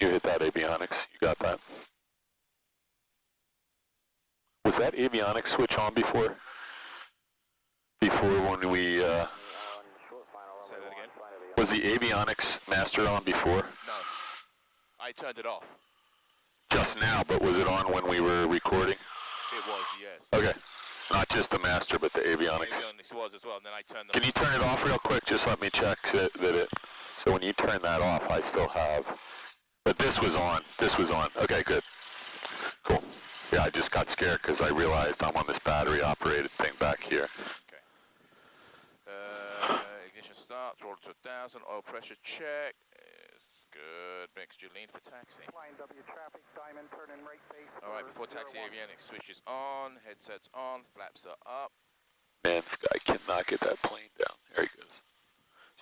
You hit that avionics. You got that. Was that avionics switch on before? Before when we... Say that again? Was the avionics master on before? No. I turned it off. Just now, but was it on when we were recording? It was, yes. Okay. Not just the master, but the avionics. The avionics was as well, and then I turned them Can you turn it off real quick? Just let me check that it... So when you turn that off, I still have... But this was on. This was on. Okay, good. Cool. Yeah, I just got scared because I realized I'm on this battery-operated thing back here. Okay. Ignition start, throttle to 1,000, oil pressure check. Is good. Mixture lean for taxi. Line W traffic, Diamond, turn in right base. Alright, before taxi avionics switches on, headsets on, flaps are up. Man, this guy cannot get that plane down. There he goes.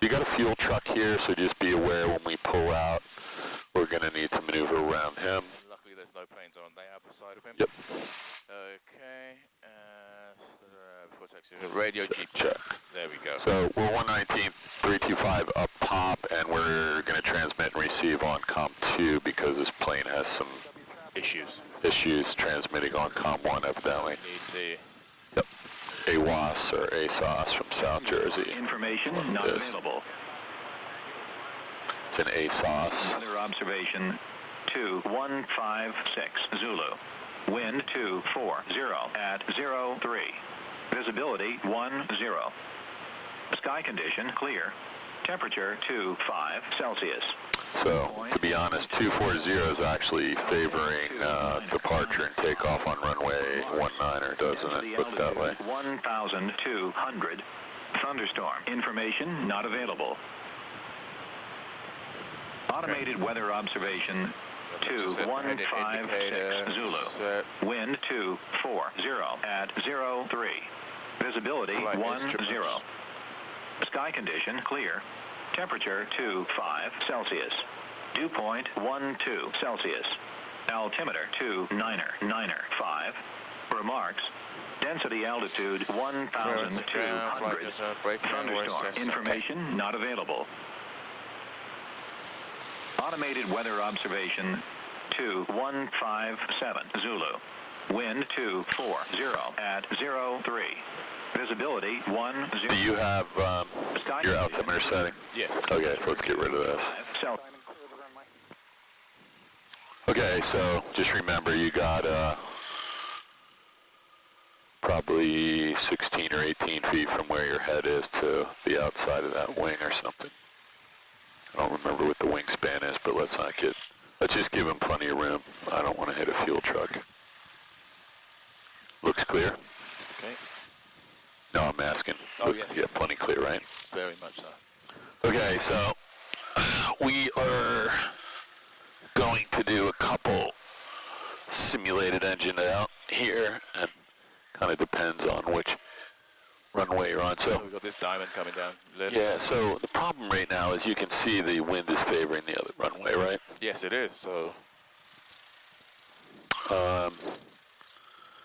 So you got a fuel truck here, so just be aware when we pull out, we're going to need to maneuver around him. Luckily there's no planes on the other side of him. Yep. Okay, before taxi, radio Jeep check. There we go. So we're 119, 325 up top, and we're going to transmit and receive on COM2 because this plane has some issues transmitting on COM1 evidently. Need Yep. AWAS or ASOS from South Jersey. Information not available. It's an ASOS. Weather observation 2156 Zulu. Wind 240 at 03. Visibility 10. Sky condition clear. Temperature 25 Celsius. So, to be honest, 240 is actually favoring departure and takeoff on runway 19er, doesn't it? Put it that way. 1,200. Thunderstorm. Information not available. Automated weather observation 2156 Zulu. Wind 240 at 03. Visibility 10. Sky condition clear. Temperature 25 Celsius. Dew point 12 Celsius. Altimeter 2995. Remarks. Density altitude 1,200. Thunderstorm. Information not available. Automated weather observation 2157 Zulu. Wind 240 at 03. Visibility 10. Do you have your altimeter setting? Yes. Okay, so let's get rid of this. Okay, so just remember you got probably 16 or 18 feet from where your head is to the outside of that wing or something. I don't remember what the wingspan is, but let's just give him plenty of room. I don't want to hit a fuel truck. Looks clear? Okay. No, I'm asking. Oh, yes. Yeah, plenty clear, right? Very much so. Okay, so we are going to do a couple simulated engine out here, and kind of depends on which runway you're on. So we've got this diamond coming down. Yeah, so the problem right now is you can see the wind is favoring the other runway, right? Yes, it is. So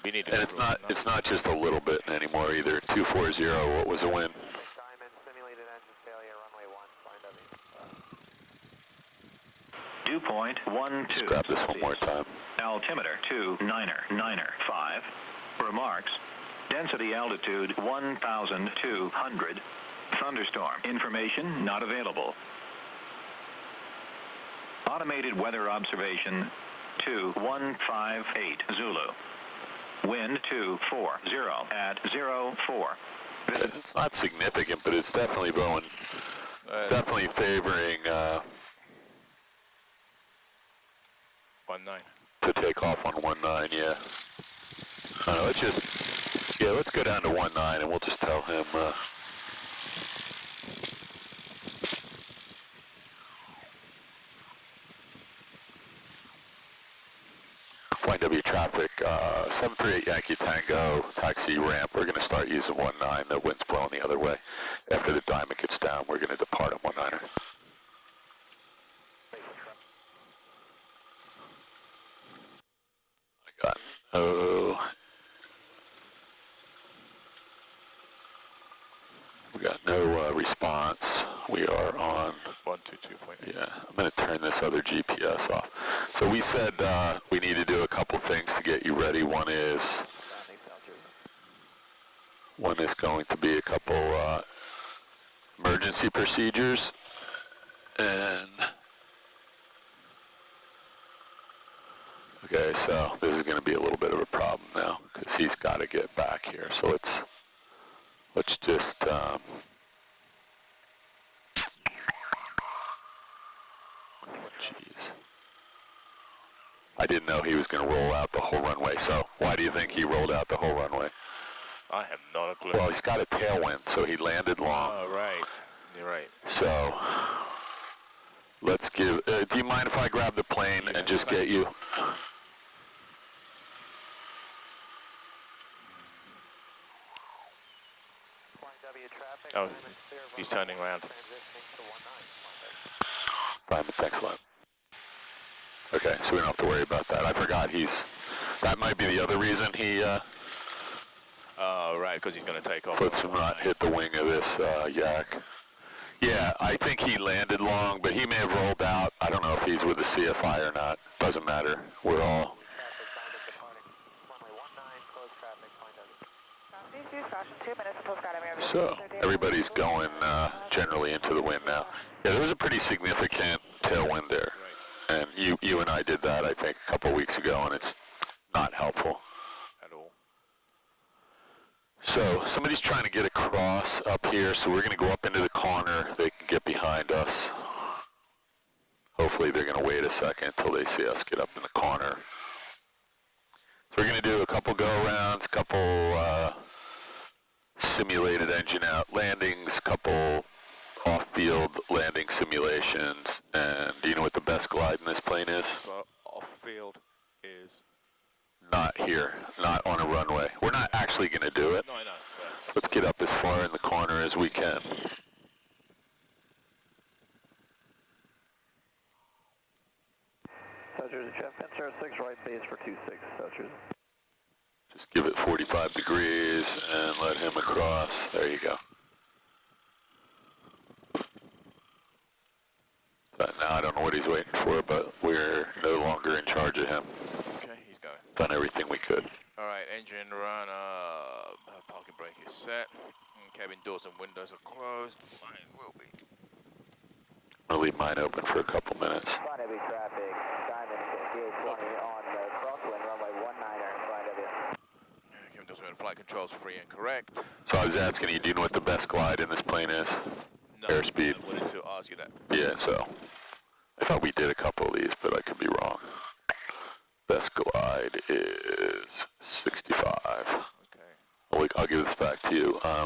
we need to. And it's not just a little bit anymore either. 240. What was the wind? Diamond, simulated engine failure, runway 1, find Dew point 12. Let's grab this one more time. Altimeter 2995. Remarks. Density altitude 1,200. Thunderstorm. Information not available. Automated weather observation 2158 Zulu. Wind 240 at 04. It's not significant, but it's definitely blowing. Definitely favoring 19. to take off on 19. Yeah. Let's go down to 19, and we'll just tell him. Flight W traffic, 738 Yankee Tango, taxi ramp. We're going to start using 19. The wind's blowing the other way. After the diamond gets down, we're going to depart on 19er. We got no response. We are on 12. 22.8. Yeah, I'm going to turn this other GPS off. So we said we need to do a couple things to get you ready. One is going to be a couple emergency procedures, and okay, so this is going to be a little bit of a problem now because he's got to get back here. So let's just jeez. I didn't know he was going to roll out the whole runway. So why do you think he rolled out the whole runway? I have not a clue. Well, he's got a tailwind, so he landed long. Oh, right. You're right. So let's give. Do you mind if I grab the plane and just get you? Oh, he's turning around. Fine, thanks a lot. Okay, so we don't have to worry about that. I forgot that might be the other reason he Oh, right, because he's going to take off. puts him not hit the wing of this yak. Yeah, I think he landed long, but he may have rolled out. I don't know if he's with the CFI or not. Doesn't matter. We're all. So everybody's going generally into the wind now. Yeah, there was a pretty significant tailwind there, and you and I did that I think a couple weeks ago, and it's not helpful At all. So somebody's trying to get across up here, so we're going to go up into the corner. They can get behind us. Hopefully they're going to wait a second until they see us get up in the corner. So we're going to do a couple go-arounds, couple simulated engine out landings, couple off-field landing simulations, and do you know what the best glide in this plane is? But off-field is... Not here, not on a runway. We're not actually going to do it. No, I know. But Let's get up as far in the corner as we can. South Jersey, Jeff, Pincer 6, right base for 26, South Jersey. Just give it 45 degrees and let him across. There you go. But now I don't know what he's waiting for, but we're no longer in charge of him. okay, he's going. Done everything we could. All right, engine run. Parking brake is set. Cabin doors and windows are closed. Mine will be. I'll leave mine open for a couple minutes. Flying heavy traffic, Diamond, DA-20 on the crosswind, runway 19er, flying heavy. Cabin doors and flight controls free and correct. So I was asking you, do you know what the best glide in this plane is? No, Airspeed. I wanted to ask you that. Yeah, so I thought we did a couple of these, but I could be wrong. Best glide is 65. Okay. I'll give this back to you. Okay.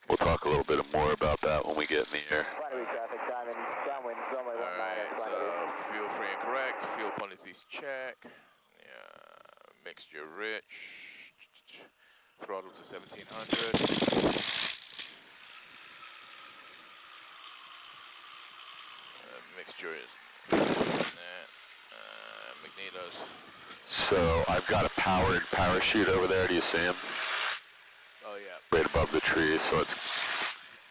We'll talk a little bit more about that when we get in the air. Flying heavy traffic, Diamond, downwind, runway 19er, Alright, flying so heavy. fuel free and correct, fuel quantities check, yeah, mixture rich, throttle to 1700. Mixture is magnetos. So I've got a powered parachute over there. Do you see him? Oh yeah, Right above the trees, so let's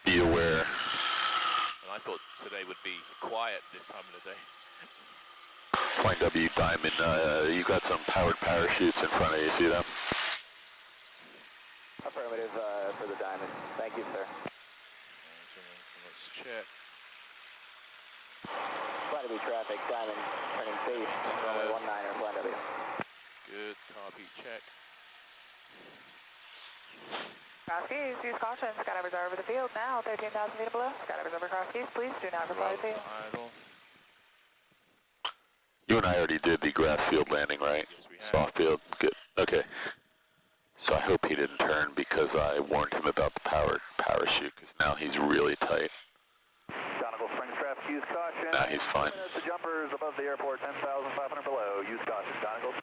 be aware. and I thought today would be quiet this time of the day. Flying W Diamond, you got some powered parachutes in front of you. See them? Affirmative for the Diamond. Thank you, sir. Let's check. Flying heavy traffic, Diamond, turning base, runway 19er, flying heavy. Good, copy, check. Cross keys, use caution. Skydivers are over the field now, 13,000 feet below. Skydivers over cross keys, please do not reply to field. Idle. You and I already did the grass field landing, right? Yes, we have. Soft field. Good. Okay. So I hope he didn't turn because I warned him about the powered parachute because now he's really tight. Donegal Springs traffic, use caution. Nah, he's fine. The jumpers above the airport, 10,500 below. Use caution, Donegal.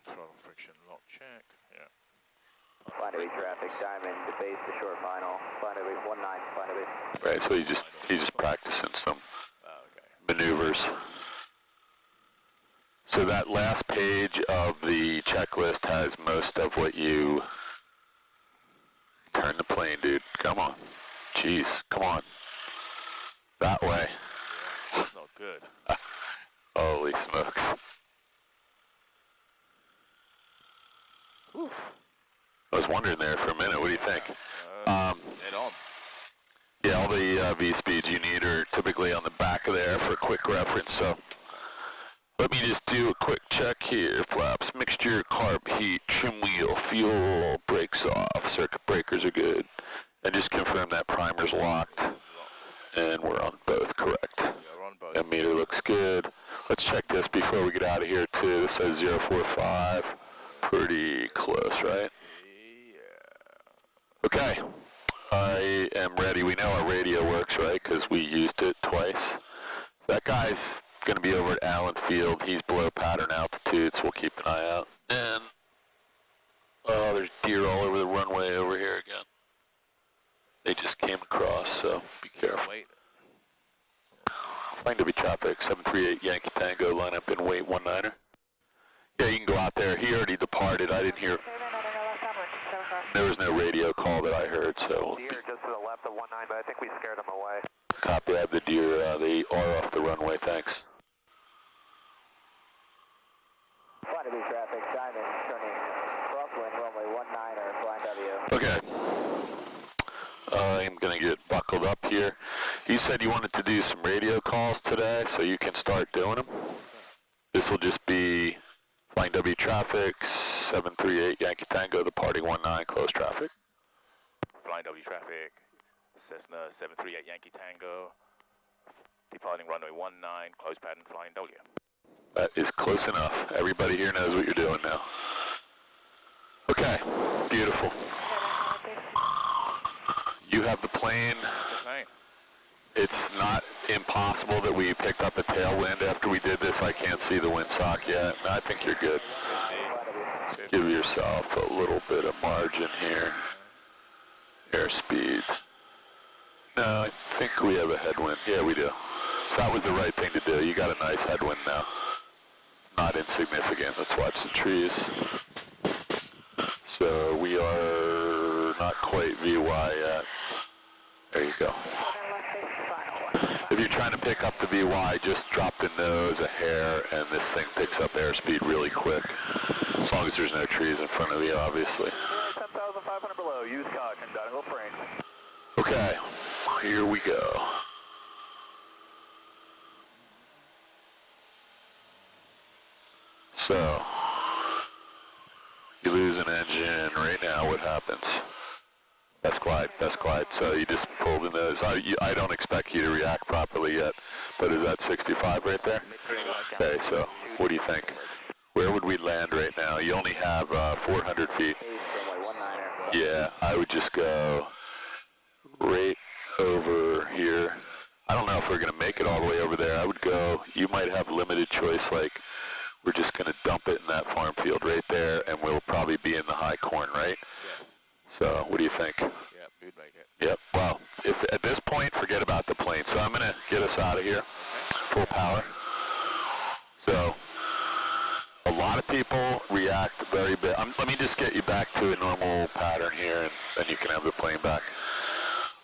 Throttle friction lock check, yeah. Flying heavy traffic, Diamond, base to short final. Flying heavy 19, flying heavy. Right. So he's just practicing some Okay. maneuvers. So that last page of the checklist has most of what you... Turn the plane, dude. Come on. Jeez, come on. That way. Yeah, that's not good. Holy smokes. Whew. I was wondering there for a minute. What do you think? Head on. Yeah, all the V-speeds you need are typically on the back of there for quick reference, so let me just do a quick check here. Flaps, mixture, carb, heat, trim wheel, fuel, brakes off, circuit breakers are good. And just confirm that primer's locked. And we're on both, correct. Yeah, we're on both. And meter looks good. Let's check this before we get out of here too. This says 045. Pretty close, right? Yeah. Okay. I am ready. We know our radio works, right? Because we used it twice. That guy's going to be over at Allen Field. He's below pattern altitude, so we'll keep an eye out. And, oh, there's deer all over the runway over here again. They just came across, so be careful. Wait. Flying W traffic, 738 Yankee Tango, line up in wait 19er. Yeah, you can go out there. He already departed. I didn't hear. There was no radio call that I heard, so. Deer just to the left of 19, but I think we scared them away. Copy, I have the deer. They are off the runway, thanks. Flying W traffic, Diamond, turning crosswind, runway 19er, flying W. Okay. I'm going to get buckled up here. You said you wanted to do some radio calls today, so you can start doing them. This will just be flying W traffic, 738 Yankee Tango, departing 19, close traffic. Flying W traffic, Cessna 738 Yankee Tango, departing runway 19, close pattern, flying W. That is close enough. Everybody here knows what you're doing now. Okay, beautiful. You have the plane. It's not impossible that we picked up a tailwind after we did this. I can't see the windsock yet. I think you're good. Give yourself a little bit of margin here. Airspeed. No, I think we have a headwind. Yeah, we do. So that was the right thing to do. You got a nice headwind now. It's not insignificant. Let's watch the trees. So we are not quite VY yet. There you go. If you're trying to pick up the VY, just drop the nose a hair and this thing picks up airspeed really quick. As long as there's no trees in front of you, obviously. 10,500 below, use caution, downhill frame. Okay, here we go. So, you lose an engine right now, what happens? Best glide, best glide. So you just pull the nose. I don't expect you to react properly yet, but is that 65 right there? Okay, so what do you think? Where would we land right now? You only have 400 feet. Yeah, I would just go right over here. I don't know if we're going to make it all the way over there. I would go, you might have limited choice, like we're just going to dump it in that farm field right there, and we'll probably be in the high corn, right? Yes. So what do you think? Yeah, we'd make it. Yep, well, if at this point, forget about the plane. So I'm going to get us out of here, full power. So a lot of people react very bad. Let me just get you back to a normal pattern here, and then you can have the plane back.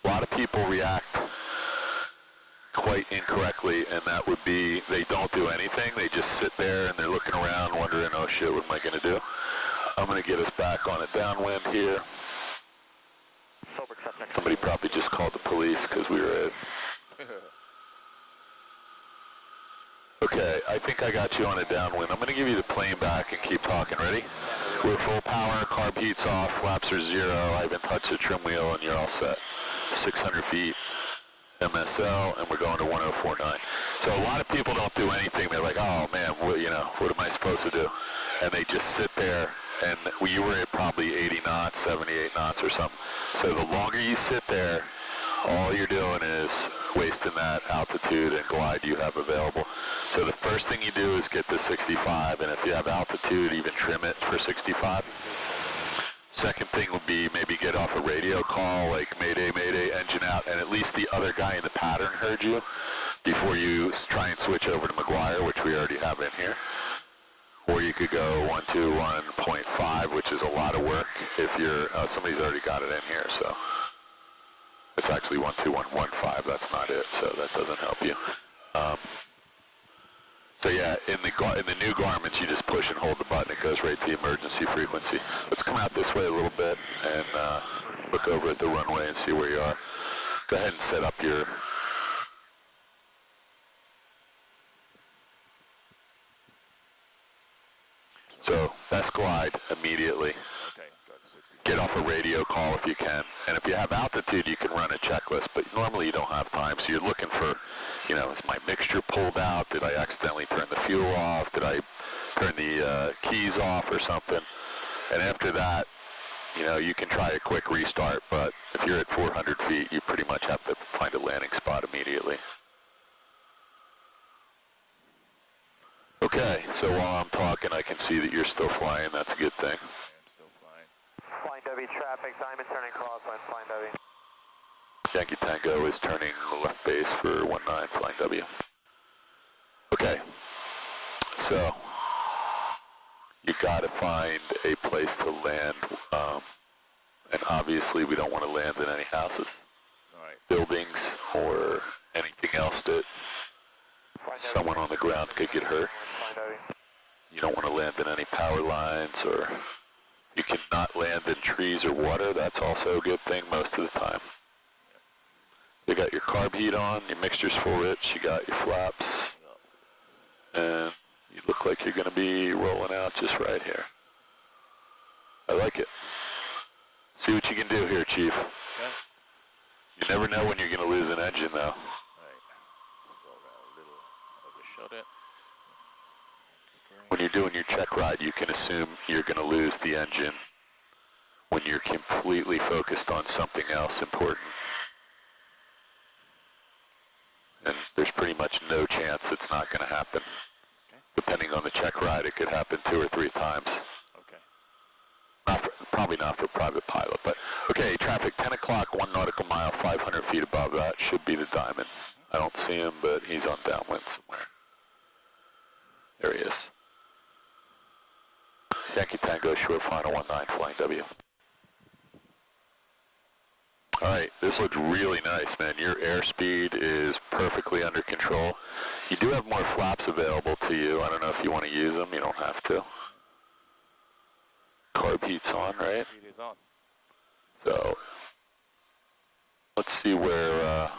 A lot of people react quite incorrectly, and that would be they don't do anything. They just sit there and they're looking around wondering, oh shit, what am I going to do? I'm going to get us back on a downwind here. Somebody probably just called the police because we were at... Okay, I think I got you on a downwind. I'm going to give you the plane back and keep talking. Ready? We're full power, carb heat's off, flaps are 0. I haven't touched the trim wheel and you're all set. 600 feet. MSL, and we're going to 1049. So a lot of people don't do anything. They're like, oh man, what am I supposed to do? And they just sit there, and you were at probably 80 knots, 78 knots or something. So the longer you sit there, all you're doing is wasting that altitude and glide you have available. So the first thing you do is get to 65, and if you have altitude, even trim it for 65. Second thing would be maybe get off a radio call, like Mayday, Mayday, engine out, and at least the other guy in the pattern heard you before you try and switch over to McGuire, which we already have in here. Or you could go 121.5, which is a lot of work if you're, somebody's already got it in here, so. It's actually 12115. That's not it, so that doesn't help you. So yeah, in the new Garments, you just push and hold the button. It goes right to the emergency frequency. Let's come out this way a little bit and look over at the runway and see where you are. Go ahead and set up your... So, best glide immediately. Okay, got 60. Get off a radio call if you can. And if you have altitude, you can run a checklist, but normally you don't have time. So you're looking for, you know, is my mixture pulled out? Did I accidentally turn the fuel off? Did I turn the keys off or something? And after that, you know, you can try a quick restart, but if you're at 400 feet, you pretty much have to find a landing spot immediately. Okay, so while I'm talking, I can see that you're still flying. That's a good thing. I'm still flying. Flying W traffic, Diamond turning crosswind, flying W. Yankee Tango is turning left base for 19, flying W. Okay, so you gotta find a place to land, and obviously we don't want to land in any houses, buildings, or anything else that someone on the ground could get hurt. You don't want to land in any power lines, or you cannot land in trees or water. That's also a good thing most of the time. You got your carb heat on, your mixture's full rich, you got your flaps, and you look like you're going to be rolling out just right here. I like it. See what you can do here, Chief. Okay. You never know when you're going to lose an engine, though. Right. Let's go around a little, overshot it. When you're doing your check ride, you can assume you're going to lose the engine when you're completely focused on something else important. And there's pretty much no chance it's not going to happen. Okay. Depending on the check ride, it could happen 2 or 3 times. Okay. Probably not for private pilot, but okay, traffic 10 o'clock, 1 nautical mile, 500 feet above that should be the Diamond. I don't see him, but he's on downwind somewhere. There he is. Yankee Tango, short final 19, flying W. All right, this looks really nice, man. Your airspeed is perfectly under control. You do have more flaps available to you. I don't know if you want to use them. You don't have to. Carb heat's on, right? Heat is on. So, let's see where,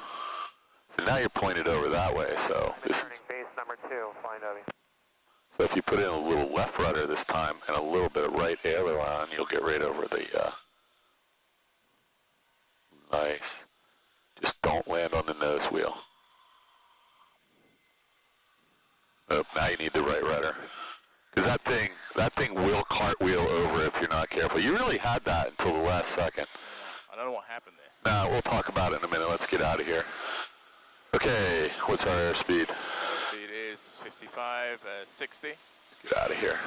so now you're pointed over that way, so this is, Turning base number 2, flying W. so if you put in a little left rudder this time and a little bit of right aileron, you'll get right over the, nice. Just don't land on the nose wheel. Oh, now you need the right rudder. Because that thing will cartwheel over if you're not careful. You really had that until the last second. I don't know what happened there. Nah, we'll talk about it in a minute. Let's get out of here. Okay, what's our airspeed? Speed is 55, 60. Get out of here.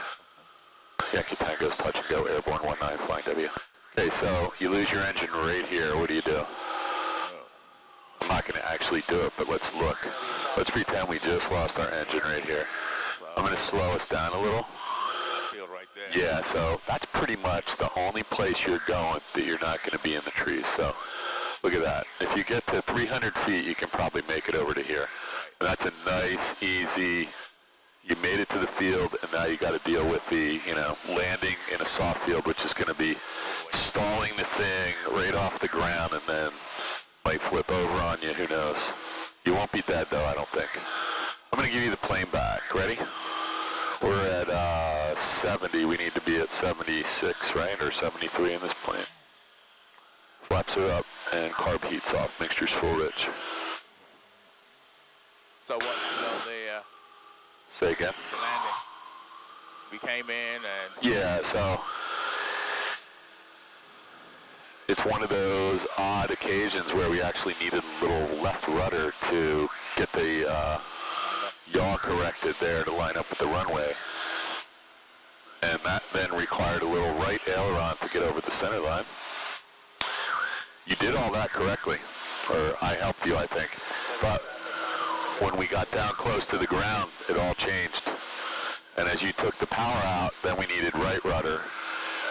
Yankee Tango's touch and go, airborne 19, flying W. Okay, so you lose your engine right here. What do? I'm not going to actually do it, but let's look. Let's pretend we just lost our engine right here. I'm going to slow us down a little. Field right there. Yeah, so that's pretty much the only place you're going that you're not going to be in the trees. So look at that. If you get to 300 feet, you can probably make it over to here. And that's a nice, easy, you made it to the field, and now you got to deal with the, you know, landing in a soft field, which is going to be stalling the thing right off the ground, and then might flip over on you, who knows. You won't be dead, though, I don't think. I'm going to give you the plane back. Ready? We're at 70. We need to be at 76, right? Or 73 in this plane. Flaps are up, and carb heat's off. Mixture's full rich. So what happened on the Say again? landing? We came in and... Yeah, so it's one of those odd occasions where we actually needed a little left rudder to get the yaw corrected there to line up with the runway. And that then required a little right aileron to get over the center line. You did all that correctly, or I helped you, I think. But when we got down close to the ground, it all changed. And as you took the power out, then we needed right rudder.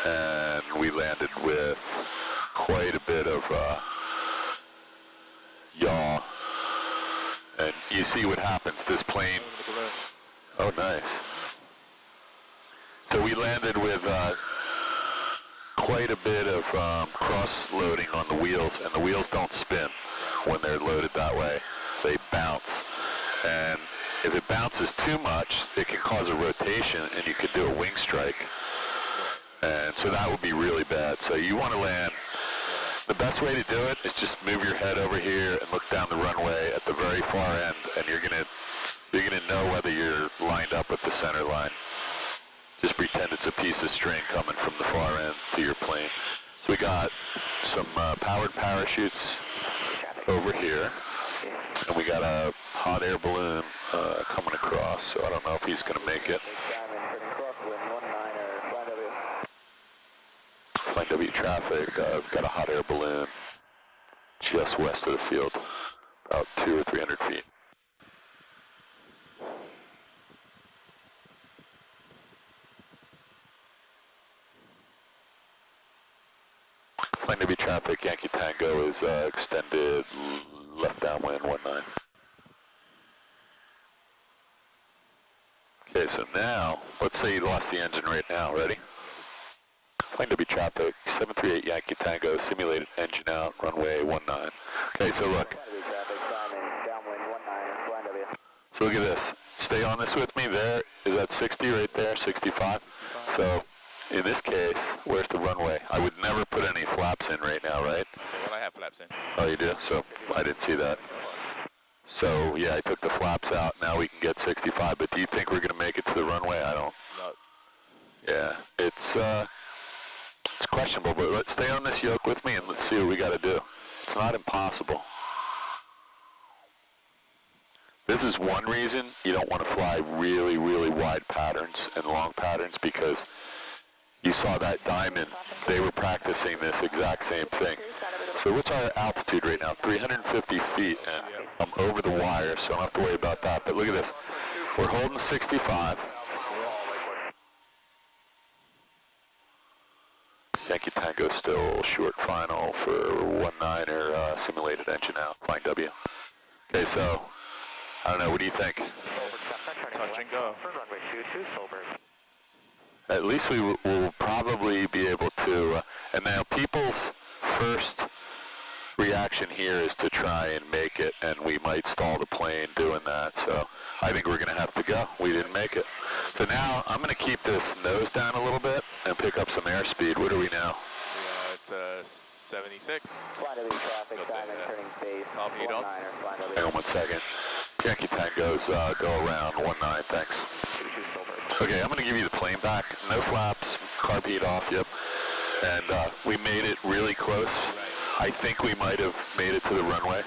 And we landed with quite a bit of yaw, and you see what happens. This plane, oh nice. So we landed with quite a bit of cross-loading on the wheels, and the wheels don't spin when they're loaded that way. They bounce, and if it bounces too much, it can cause a rotation, and you could do a wing strike. And so that would be really bad. So you want to land, the best way to do it is just move your head over here and look down the runway at the very far end, and you're gonna know whether you're lined up with the center line. Just pretend it's a piece of string coming from the far end to your plane. So we got some powered parachutes over here, and we got a hot air balloon coming across, so I don't know if he's going to make it. Flight W traffic, we've got a hot air balloon just west of the field, about 200 or 300 feet. Flight W traffic, Yankee Tango is extended left downwind 19. Okay, so now, let's say you lost the engine right now, ready? Flight W traffic, 738 Yankee Tango, simulated engine out, runway 19. Okay, so look. So look at this. Stay on this with me. There is that 60 right there, 65. So in this case, where's the runway? I would never put any flaps in right now, right? Well, I have flaps in. Oh, you do? So I didn't see that. So yeah, I took the flaps out. Now we can get 65. But do you think we're going to make it to the runway? I don't. No. Yeah, it's questionable. But let's stay on this yoke with me and let's see what we got to do. It's not impossible. This is one reason you don't want to fly really, really wide patterns and long patterns, because you saw that diamond. They were practicing this exact same thing. So what's our altitude right now? 350 feet, and I'm over the wire, so I don't have to worry about that. But look at this. We're holding 65. Yankee Tango still short final for 19er, simulated engine out, flying W. Okay, so, I don't know, what do you think? Touch and go. At least we will probably be able to, and now people's first reaction here is to try and make it, and we might stall the plane doing that, so I think we're going to have to go. We didn't make it. So now I'm going to keep this nose down a little bit and pick up some airspeed. What are we now? We are at 76. Flight W traffic, diamond turning base. Copy it on. Hang on 1 second. Yankee Tangos go around 19, thanks. Okay, I'm going to give you the plane back. No flaps, carb heat off, yep. And we made it really close. I think we might have made it to the runway.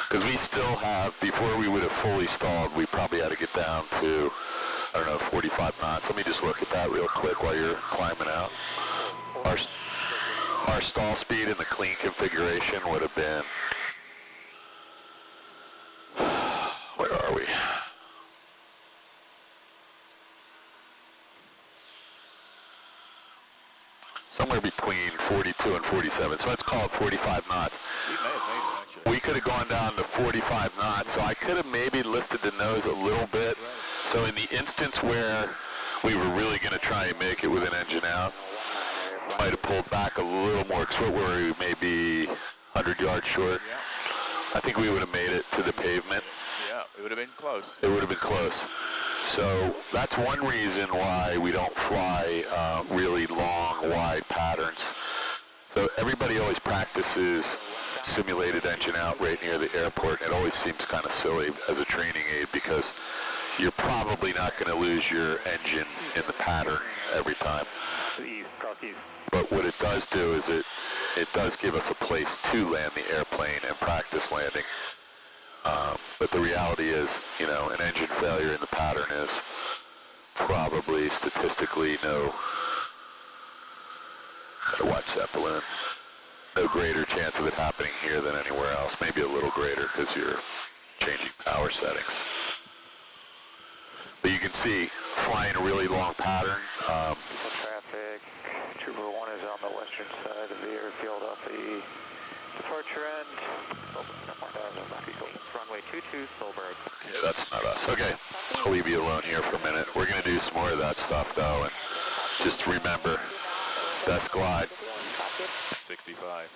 Because we still have, before we would have fully stalled, we probably had to get down to, I don't know, 45 knots. Let me just look at that real quick while you're climbing out. Our stall speed in the clean configuration would have been, where are we? Somewhere between 42 and 47, so let's call it 45 knots. We may have made it, actually. We could have gone down to 45 knots, so I could have maybe lifted the nose a little bit. So in the instance where we were really going to try and make it with an engine out, might have pulled back a little more, because we were maybe 100 yards short. Yeah. I think we would have made it to the pavement. Yeah, it would have been close. It would have been close. So that's one reason why we don't fly really long, wide patterns. So everybody always practices simulated engine out right near the airport. It always seems kind of silly as a training aid, because you're probably not going to lose your engine in the pattern every time. But what it does do is it does give us a place to land the airplane and practice landing. But the reality is, you know, an engine failure in the pattern is probably statistically gotta watch that balloon, no greater chance of it happening here than anywhere else. Maybe a little greater because you're changing power settings. But you can see, flying a really long pattern. Traffic, Trooper 1 is on the western side of the airfield off the departure end. Open 10,000. runway 22 Solberg. Yeah, that's not us. Okay, I'll leave you alone here for a minute. We're going to do some more of that stuff, though, and just remember, best glide. 65.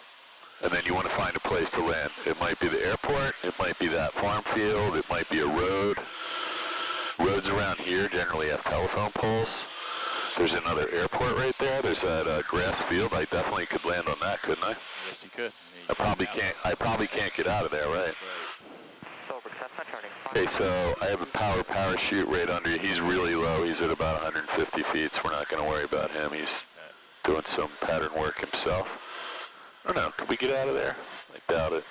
And then you want to find a place to land. It might be the airport, it might be that farm field, it might be a road. Roads around here generally have telephone poles. There's another airport right there. There's that grass field. I definitely could land on that, couldn't I? Yes, you could. I probably can't get out of there, right? Solberg, that's not turning. Okay, so I have a power parachute right under you. He's really low. He's at about 150 feet, so we're not going to worry about him. He's doing some pattern work himself. I don't know. Can we get out of there? I doubt it.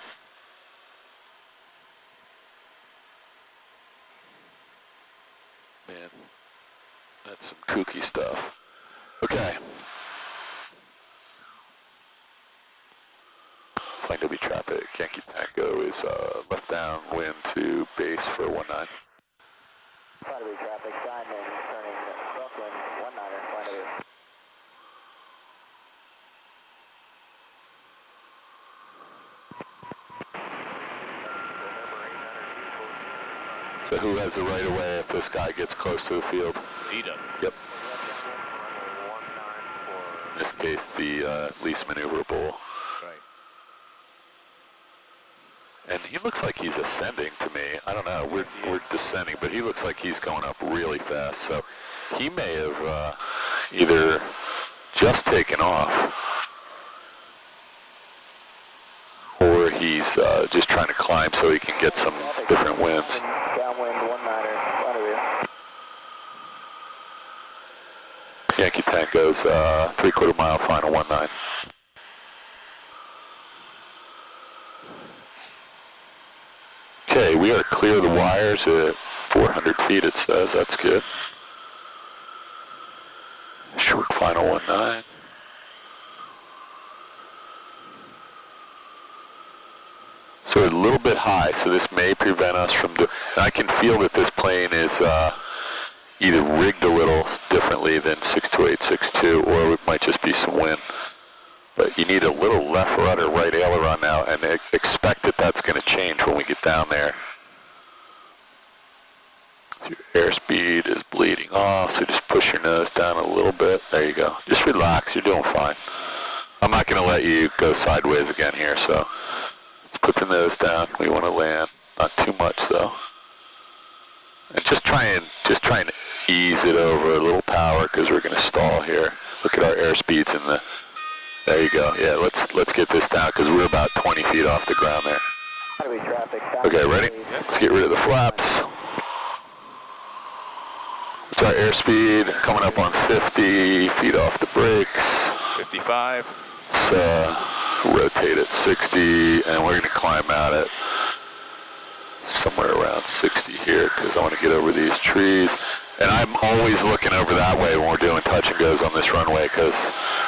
Man, that's some kooky stuff. Okay. Flying W traffic, Yankee Tango is left downwind to base for 19. Flight W traffic, Simon turning Brooklyn, 19er, Flight W. So who has the right of way if this guy gets close to the field? He does. Yep. In this case, the least maneuverable. Right. And he looks like he's ascending to me. I don't know. We're descending, but he looks like he's going up really fast. So he may have either just taken off or he's just trying to climb so he can get some different winds. Downwind, 19er, Flight W. Yankee Tango's 3/4 mile, final 19. Okay, we are clear of the wires at 400 feet, it says. That's good. Short final 19. So a little bit high, so this may prevent us from doing... I can feel that this plane is either rigged a little differently than 62862, or it might just be some wind. But you need a little left rudder, right aileron now, and expect that that's going to change when we get down there. Your airspeed is bleeding off, so just push your nose down a little bit. There you go. Just relax. You're doing fine. I'm not going to let you go sideways again here, so let's put the nose down. We want to land. Not too much, though. And just try and ease it over a little power, because we're going to stall here. Look at our airspeeds in the... There you go. Yeah, let's get this down, because we're about 20 feet off the ground there. Okay, ready? Let's get rid of the flaps. What's our airspeed? Coming up on 50 feet off the brakes. 55. Let's rotate at 60, and we're going to climb out at somewhere around 60 here, because I want to get over these trees. And I'm always looking over that way when we're doing touch and goes on this runway, because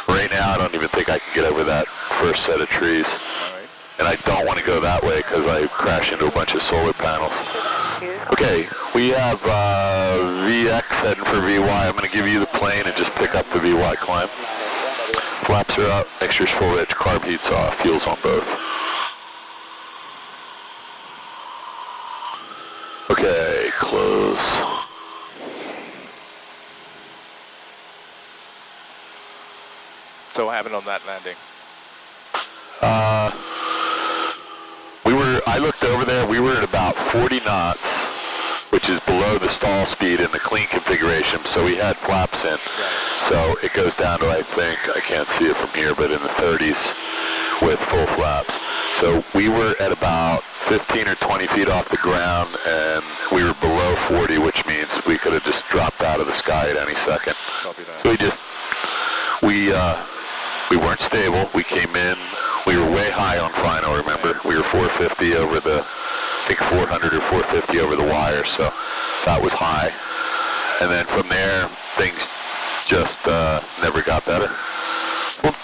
right now I don't even think I can get over that first set of trees. All right. And I don't want to go that way because I crash into a bunch of solar panels. Okay, we have VX heading for VY. I'm going to give you the plane and just pick up the VY climb. Flaps are up, mixture's full rich, carb heat's off, fuel's on both. Okay, close. So what happened on that landing? I looked over there, we were at about 40 knots, which is below the stall speed in the clean configuration, so we had flaps in. Right. So it goes down to, I think, I can't see it from here, but in the 30s with full flaps. So we were at about 15 or 20 feet off the ground, and we were below 40, which means we could have just dropped out of the sky at any second. Copy that. So we weren't stable. We came in. We were way high on final, remember? We were 450 over the, I think 400 or 450 over the wire, so that was high. And then from there, things just never got better.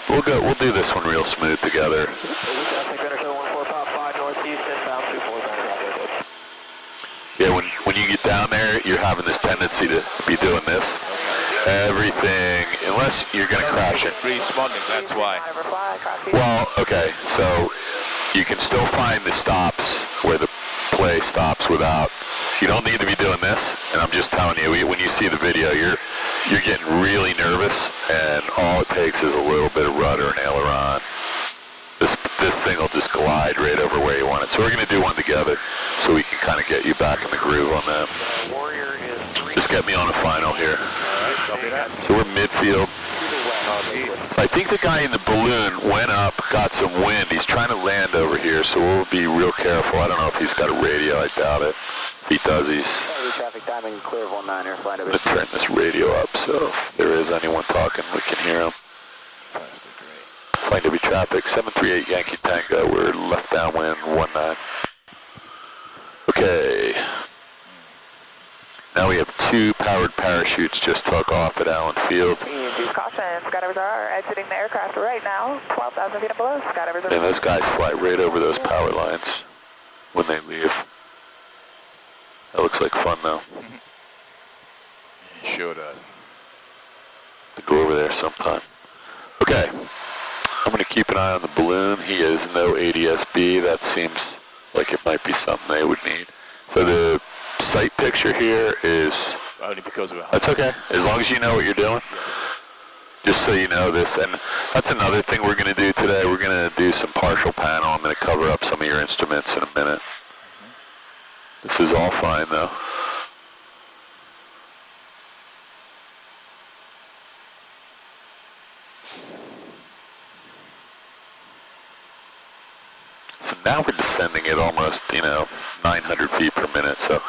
We'll do this one real smooth together. Yeah, when you get down there, you're having this tendency to be doing this. Everything, unless you're going to crash it. Responding, that's why. Well, okay, so you can still find the stops where the plane play stops without. You don't need to be doing this, and I'm just telling you, when you see the video, you're getting really nervous, and all it takes is a little bit of rudder and aileron. This thing will just glide right over where you want it. So we're going to do one together, so we can kind of get you back in the groove on that. Warrior is 3. Just get me on a final here. Alright, copy that. So we're midfield. I think the guy in the balloon went up, got some wind. He's trying to land over here, so we'll be real careful. I don't know if he's got a radio. I doubt it. If he does, he's... Traffic timing clear of 19er, flight I'm going to turn this radio up, so if there is anyone talking, we can hear him. Fantastic, great. Flight to be traffic, 738 Yankee Tango. We're left downwind, 19. Okay. Now we have 2 powered parachutes just took off at Allen Field. Use caution, skydivers are exiting the aircraft right now, 12,000 feet and below, skydivers are... And those guys fly right over those power lines when they leave. That looks like fun though. It sure does. To go over there sometime. Okay. I'm going to keep an eye on the balloon. He has no ADS-B. That seems like it might be something they would need. So the sight picture here is... Only because of a... That's okay, as long as you know what you're doing. Just so you know this, and that's another thing we're going to do today. We're going to do some partial panel. I'm going to cover up some of your instruments in a minute. This is all fine though. So now we're descending at almost, 900 feet per minute. So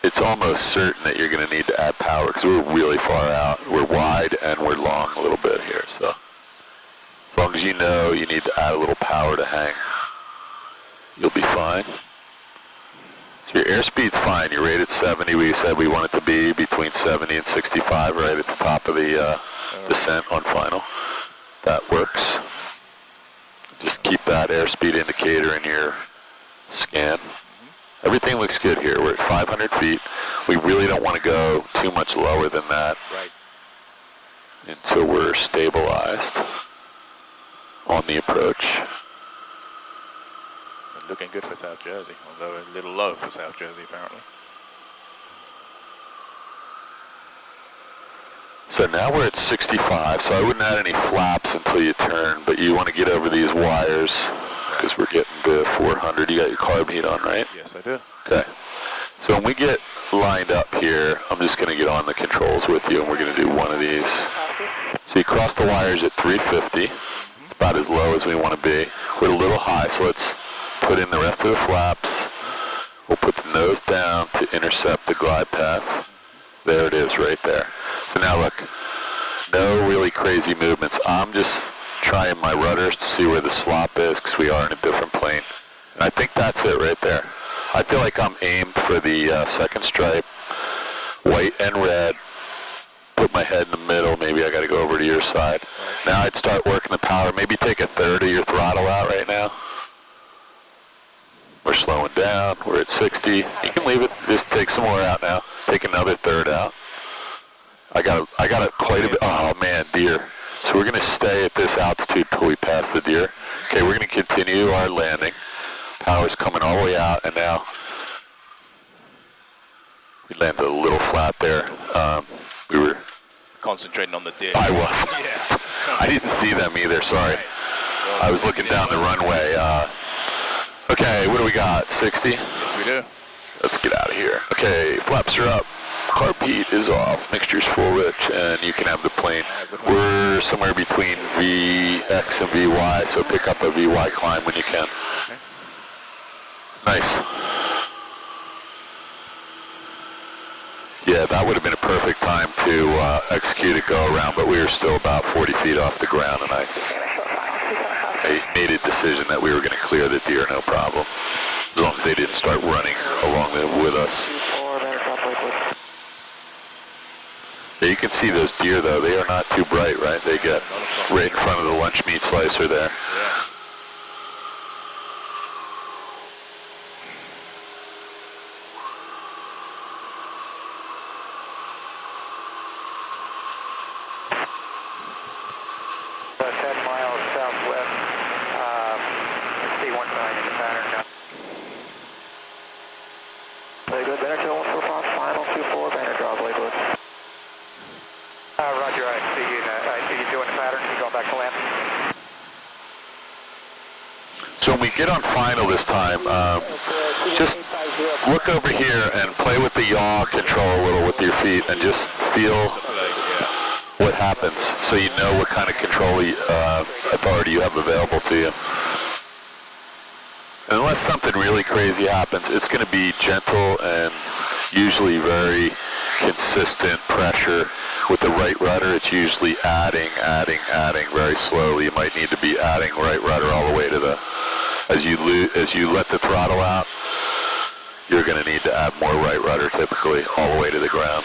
it's almost certain that you're going to need to add power because we're really far out. We're wide and we're long a little bit here. So as long as you know you need to add a little power to hang, you'll be fine. So your airspeed's fine. You're rated 70. We said we want it to be between 70 and 65 right at the top of the descent on final. That works. Just keep that airspeed indicator in your scan. Everything looks good here. We're at 500 feet. We really don't want to go too much lower than that. Right. Until we're stabilized on the approach. Looking good for South Jersey, although a little low for South Jersey apparently. So now we're at 65, so I wouldn't add any flaps until you turn, but you want to get over these wires because we're getting to 400. You got your carb heat on, right? Yes, I do. Okay. So when we get lined up here, I'm just going to get on the controls with you, and we're going to do one of these. So you cross the wires at 350. It's about as low as we want to be. We're a little high, so let's put in the rest of the flaps. We'll put the nose down to intercept the glide path. There it is right there. So now look, no really crazy movements. I'm just trying my rudders to see where the slop is because we are in a different plane. And I think that's it right there. I feel like I'm aimed for the second stripe, white and red. Put my head in the middle. Maybe I got to go over to your side. Now I'd start working the power. Maybe take a third of your throttle out right now. We're slowing down. We're at 60. You can leave it. Just take some more out now. Take another third out. I got it quite a bit. Oh man, deer. So we're going to stay at this altitude till we pass the deer. Okay, we're going to continue our landing. Power's coming all the way out, and now we landed a little flat there. We were Concentrating on the deer. I was. Yeah. I didn't see them either. Sorry. I was looking down the runway. Okay, what do we got? 60? Yes, we do. Let's get out of here. Okay, flaps are up. Carb heat is off. Mixture's full rich, and you can have the plane. We're somewhere between VX and VY, so pick up a VY climb when you can. Okay. Nice. Yeah, that would have been a perfect time to execute a go-around, but we were still about 40 feet off the ground, and I made a decision that we were going to clear the deer, no problem, as long as they didn't start running along with us. Yeah, you can see those deer, though. They are not too bright, right? They get right in front of the lunch meat slicer there. Yeah. we get on final this time, just look over here and play with the yaw control a little with your feet and just feel what happens so you know what kind of control authority you have available to you. And unless something really crazy happens, it's going to be gentle and usually very consistent pressure. With the right rudder, it's usually adding very slowly. You might need to be adding right rudder all the way to the, as you let the throttle out, you're going to need to add more right rudder typically all the way to the ground.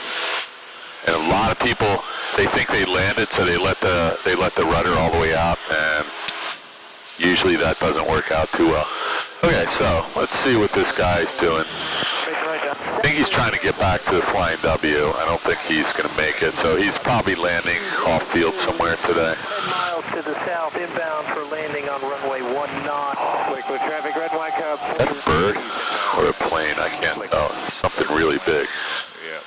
And a lot of people, they think they landed, so they let the rudder all the way out, and usually that doesn't work out too well. Okay, so let's see what this guy's doing. I think he's trying to get back to the Flying W. I don't think he's going to make it, so he's probably landing off field somewhere today. 10 miles to the south, inbound for landing on runway 19. Liquid traffic, red white cub. Is that a bird or a plane? I can't tell. Something really big. Yeah.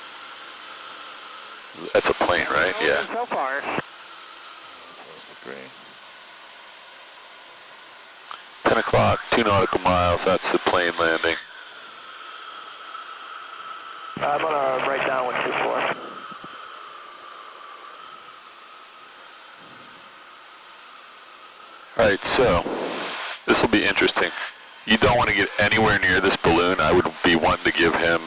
That's a plane, right? Yeah. So far. That's the green. 10 o'clock, 2 nautical miles. That's the plane landing. I'm going to write down 124. All right, so this will be interesting. You don't want to get anywhere near this balloon. I would be wanting to give him,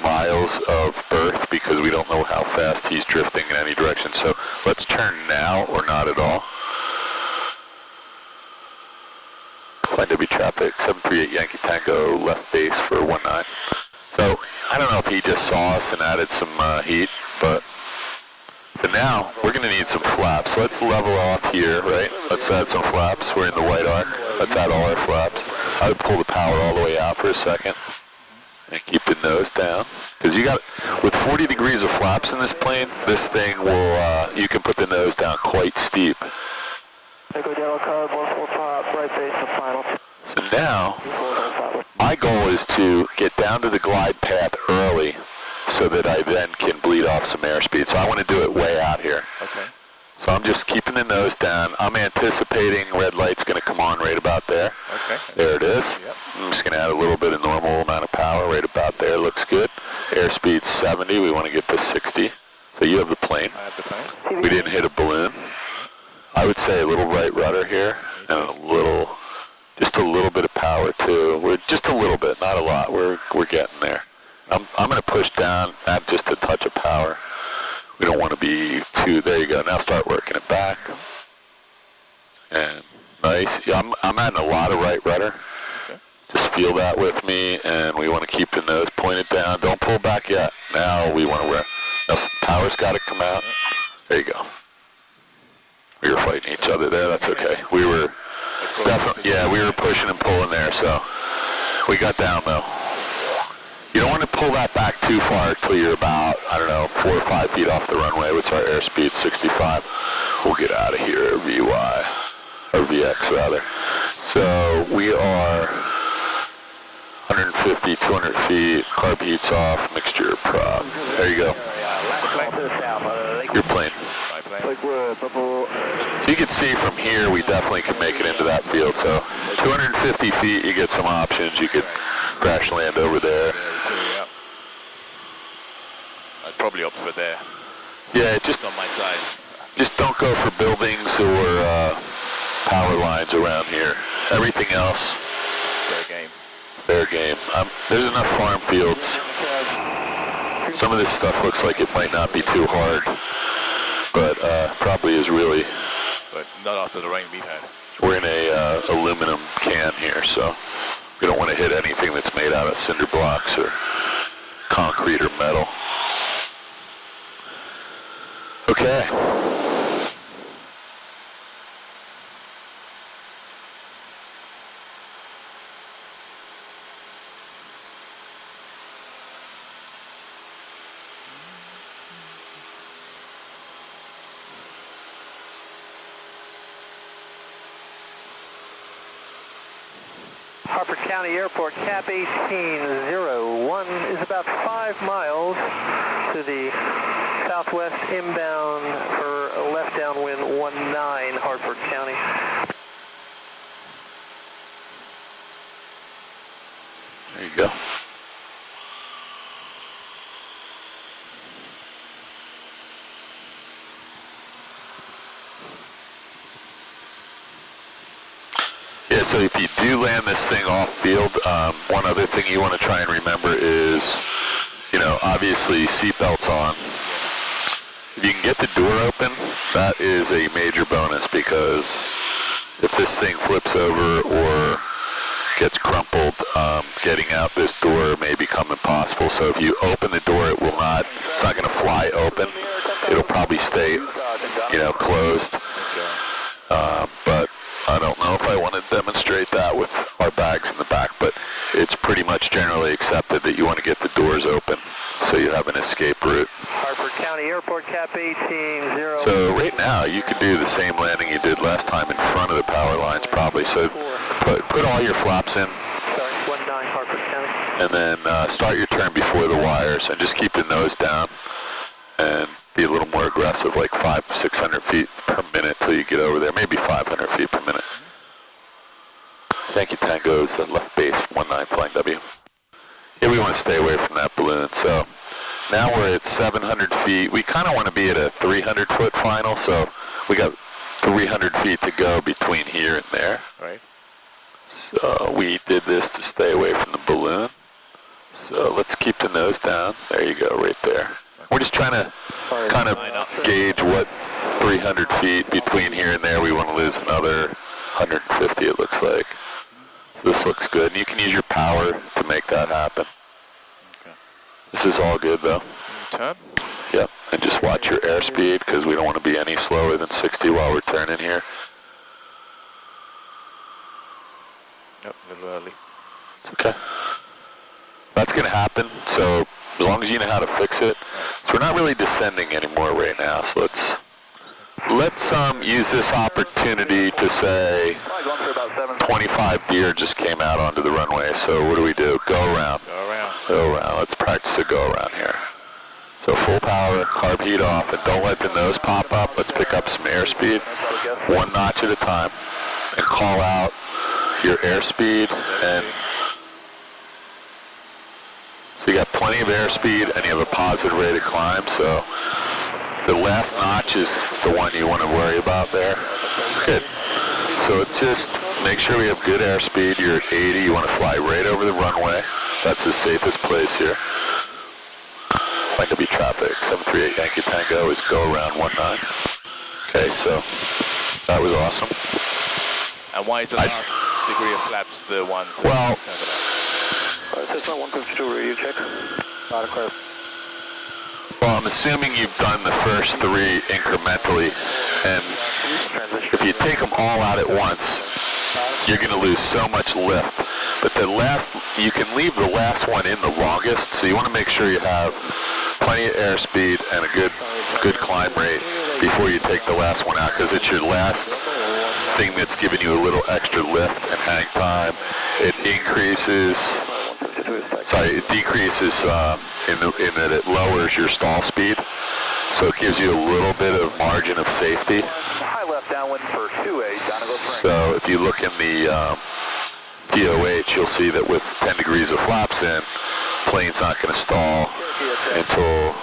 miles of berth because we don't know how fast he's drifting in any direction. So let's turn now or not at all. Flight W traffic, 738 Yankee Tango, left base for 19. So I don't know if he just saw us and added some heat, but so now we're going to need some flaps. Let's level off here, right? Let's add some flaps. We're in the white arc. Let's add all our flaps. I would pull the power all the way out for a second and keep the nose down. Because you got, with 40 degrees of flaps in this plane, this thing will, you can put the nose down quite steep. Liquid yellow code, 145, right base to final. So now, my goal is to get down to the glide path early so that I then can bleed off some airspeed. So I want to do it way out here. Okay. So I'm just keeping the nose down. I'm anticipating red light's going to come on right about there. Okay. There it is. Yep. I'm just going to add a little bit of normal amount of power right about there. Looks good. Airspeed 70. We want to get to 60. So you have the plane. I have the plane. We didn't hit a balloon. I would say a little right rudder here and just a little bit of power too. We're just a little bit, not a lot. We're getting there. I'm going to push down, add just a touch of power. We don't want to be too, there you go. Now start working it back. And nice. Yeah, I'm adding a lot of right rudder. Okay. Just feel that with me, and we want to keep the nose pointed down. Don't pull back yet. Now we want to, now power's got to come out. There you go. We were fighting each other there. That's okay. We were definitely, yeah, we were pushing and pulling there, so we got down though. You don't want to pull that back too far until you're about, 4 or 5 feet off the runway. What's our airspeed? 65. We'll get out of here, VY, or VX rather. So we are 150, 200 feet, carb heat's off, mixture prop. There you go. Your plane. So you can see from here, we definitely can make it into that field. So 250 feet, you get some options. You could crash land over there. Yeah. I'd probably opt for there. Yeah, just on my side. Just don't go for buildings or power lines around here. Everything else, Fair game. fair game. There's enough farm fields. Some of this stuff looks like it might not be too hard, but probably is really. But not after the rain we've had. We're in a aluminum can here, so we don't want to hit anything that's made out of cinder blocks or concrete or metal. Okay. Harford County Airport, cap 1801 is about 5 miles to the southwest inbound for left downwind 19, Harford County. you go. Yeah, so if you do land this thing off field, one other thing you want to try and remember is, you know, obviously seatbelts on. If you can get the door open, that is a major bonus, because if this thing flips over or gets crumpled, getting out this door may become impossible. So if you open the door, it's not going to fly open. It'll probably stay, you know, closed. But I don't know if I want to demonstrate that with our bags in the back, but it's pretty much generally accepted that you want to get the doors open so you have an escape route. Hartford County Airport, Cap 18-0. So right now you can do the same landing you did last time in front of the power lines probably. So put all your flaps in. Sorry, 19 Hartford County. And then start your turn before the wires and just keep the nose down and be a little more aggressive, like 500-600 feet per minute till you get over there, maybe 500 feet per minute. Thank you, Tango's left base 19 flying W. Yeah, we want to stay away from that balloon. So now we're at 700 feet. We kind of want to be at a 300-foot final, so we got 300 feet to go between here and there. Right. So we did this to stay away from the balloon. So let's keep the nose down. There you go, right there. We're just trying to kind of gauge what 300 feet between here and there. We want to lose another 150, it looks like. So this looks good. And you can use your power to make that happen. Okay. This is all good, though. Turn. Yep. And just watch your airspeed, because we don't want to be any slower than 60 while we're turning here. Yep, a little early. It's okay. That's going to happen, so as long as you know how to fix it. So we're not really descending anymore right now, so let's use this opportunity to say 25 deer just came out onto the runway, so what do? Go around. Go around. Go around. Let's practice a go around here. So full power, carb heat off, and don't let the nose pop up. Let's pick up some airspeed, 1 notch at a time, and call out your airspeed. And so you got plenty of airspeed and you have a positive rate of climb, so the last notch is the one you want to worry about there. Good. So it's just make sure we have good airspeed. You're at 80, you want to fly right over the runway. That's the safest place here. Going to be traffic, 738 Yankee Tango is go around 19. Okay, so that was awesome. And why is the last degree of flaps the one to well, Cessna 152 radio check. Out of clear. Well, I'm assuming you've done the first 3 incrementally, and if you take them all out at once, you're going to lose so much lift. But you can leave the last one in the longest, so you want to make sure you have plenty of airspeed and a good climb rate before you take the last one out, because it's your last thing that's giving you a little extra lift and hang time. It decreases in that it lowers your stall speed, so it gives you a little bit of margin of safety. High left downwind for 28, Donegal Spring. So if you look in the DOH, you'll see that with 10 degrees of flaps in, plane's not going to stall until,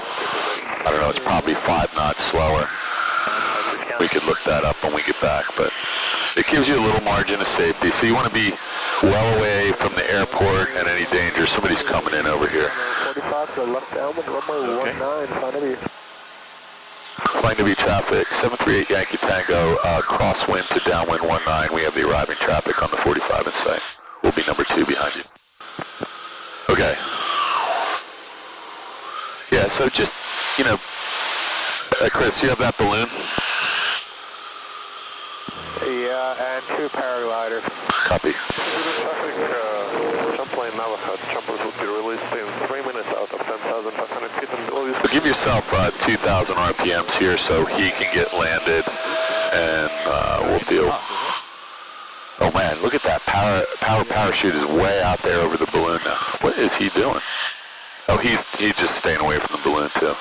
I don't know, it's probably 5 knots slower. We could look that up when we get back, but it gives you a little margin of safety. So you want to be well away from the airport and any danger. Somebody's coming in over here. 45 to left downwind, runway 19, Flying to be traffic, 738 Yankee Tango, crosswind to downwind 19. We have the arriving traffic on the 45 in sight. We'll be number 2 behind you. Okay. Yeah, so just, you know, Chris, you have that balloon? Yeah, and 2 paragliders. Copy. Jump plane Navajo. Jumpers will be released in 3 minutes out of 10,500 feet and below. So give yourself 2,000 RPMs here so he can get landed, and we'll deal. Oh man, look at that. Power parachute is way out there over the balloon now. What is he doing? Oh, he's just staying away from the balloon too.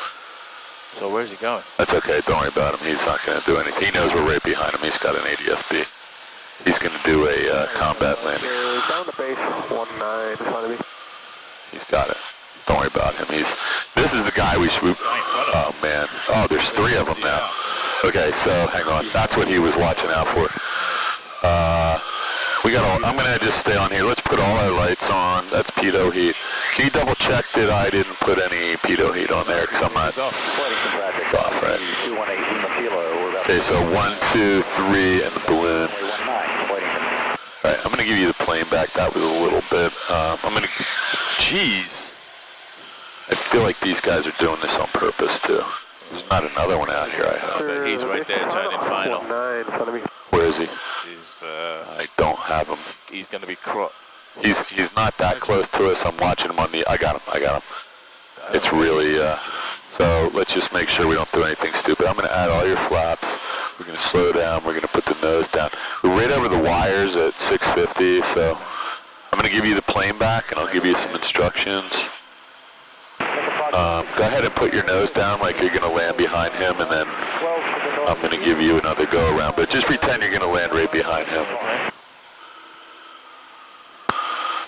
So where's he going? That's okay, don't worry about him. He's not going to do anything. He knows we're right behind him. He's got an ADS-B. He's going to do a combat landing. Down to base 19, in front of me. He's got it. Don't worry about him. This is the guy we should... Oh, man. Oh, there's 3 of them now. Okay, so hang on. That's what he was watching out for. I'm going to just stay on here. Let's put all our lights on. That's pitot heat. Can you double check that I didn't put any pitot heat on there? Because I'm not... off, right? Okay, so 1, 2, 3, and the balloon. All right, I'm going to give you the plane back. That was a little bit... I'm going to... Jeez. I feel like these guys are doing this on purpose, too. There's not another one out here, I hope. But he's right there turning final. Where is he? He's, I don't have him. he's going to be He's not that close to us. I'm watching him on the... I got him. It's really... So let's just make sure we don't do anything stupid. I'm going to add all your flaps. We're going to slow down. We're going to put the nose down. We're right over the wires at 650, so I'm going to give you the plane back, and I'll give you some instructions. Go ahead and put your nose down like you're going to land behind him, and then I'm going to give you another go-around. But just pretend you're going to land right behind him.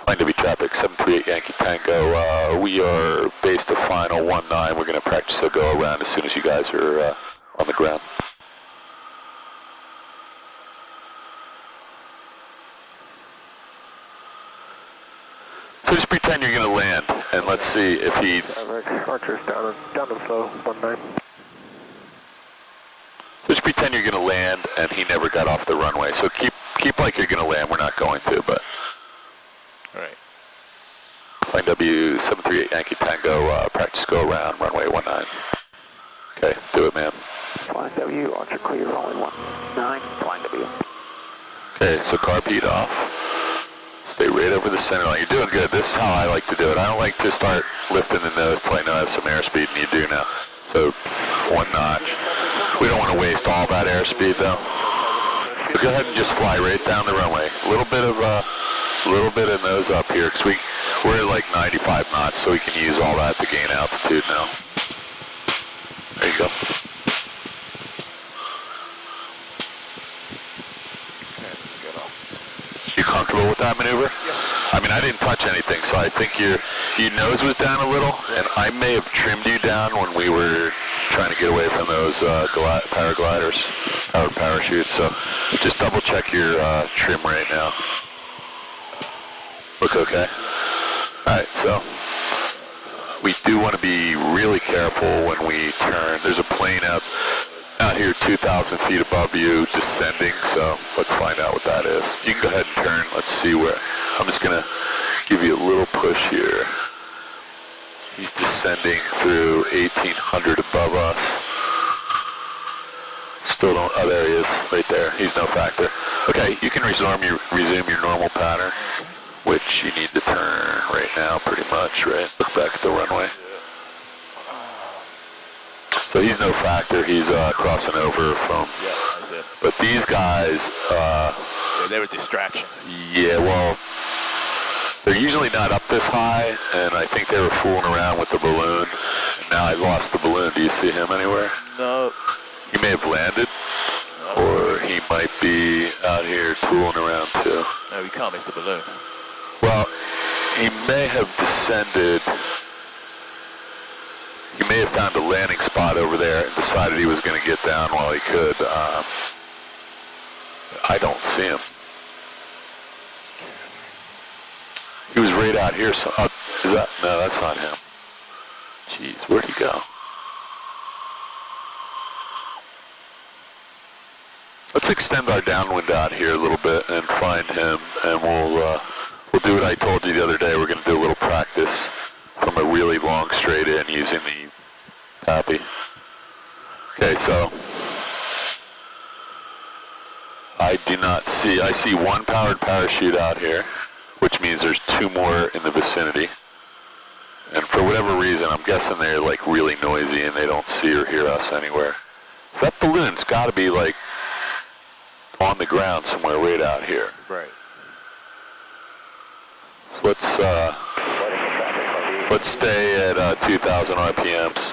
Line W traffic, 738 Yankee Tango. We are base to final 19. We're going to practice a go-around as soon as you guys are on the ground. So just pretend you're going to land, and let's see if he... Archer's down and slow, 19. Just pretend you're going to land, and he never got off the runway. So keep like you're going to land. We're not going to, but... All right. Line W, 738 Yankee Tango, practice go around, runway 19. Okay, do it, man. Line W, Archer clear, rolling 19, Line W. Okay, so carb heat off. Stay right over the center line. You're doing good. This is how I like to do it. I don't like to start lifting the nose till I know I have some airspeed, and you do now. So, 1 notch. We don't want to waste all that airspeed, though. So go ahead and just fly right down the runway. A little bit of nose up here, because we're at like 95 knots, so we can use all that to gain altitude now. There you go. Okay, let's get off. You comfortable with that maneuver? Yes. I mean, I didn't touch anything, so I think your nose was down a little, and I may have trimmed you down when we were trying to get away from those paragliders, powered parachutes. So just double check your trim right now. Look okay? Alright, so we do want to be really careful when we turn. There's a plane out here 2,000 feet above you descending, so let's find out what that is. You can go ahead and turn. Let's see where. I'm just going to give you a little push here. He's descending through 1,800 above us. Still don't, oh, there he is, right there. He's no factor. Okay, you can resume your normal pattern, which you need to turn right now, pretty much, right? Look back at the runway. So he's no factor. He's crossing over from... Yeah, that's it. But these guys... Yeah, they're a distraction. Yeah, well, they're usually not up this high, and I think they were fooling around with the balloon. And now I lost the balloon. Do you see him anywhere? No. He may have landed, or he might be out here tooling around too. No, we can't miss the balloon. Well, he may have descended. He may have found a landing spot over there and decided he was going to get down while he could. I don't see him. He was right out here. So, is that? No, that's not him. Jeez, where'd he go? Let's extend our downwind out here a little bit and find him, and we'll do what I told you the other day. We're going to do a little practice from a really long straight in using the copy. Okay, so I do not see. I see one powered parachute out here, which means there's 2 more in the vicinity. And for whatever reason, I'm guessing they're like really noisy and they don't see or hear us anywhere. So that balloon's got to be like on the ground somewhere right out here. Right. So let's stay at 2,000 RPMs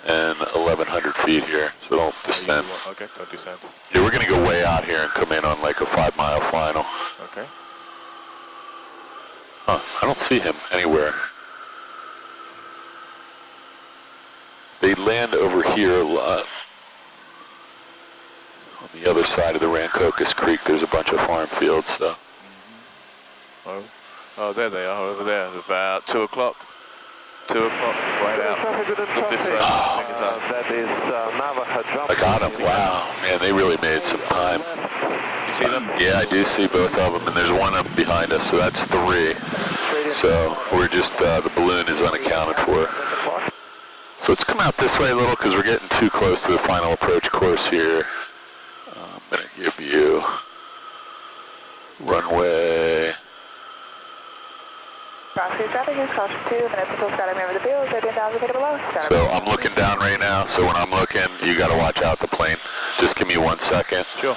and 1,100 feet here, so don't descend. Okay, don't descend. Yeah, we're going to go way out here and come in on like a 5-mile final. Okay. Huh, I don't see him anywhere. They land over here a lot. On the other side of the Rancocas Creek, there's a bunch of farm fields, so. Oh, there they are, over there, about 2 o'clock. 2 o'clock, right out. Look this side. That is Navajo jump. I got him, wow. Man, they really made some time. You see them? Yeah, I do see both of them, and there's one up behind us, so that's 3. So we're just, the balloon is unaccounted for. So let's come out this way a little, because we're getting too close to the final approach course here. I'm going to give you runway. Cross-street traffic is caution 2 minutes until skydiving over the field, 13,000 feet below. So I'm looking down right now, so when I'm looking, you got to watch out the plane. Just give me 1 second. Sure.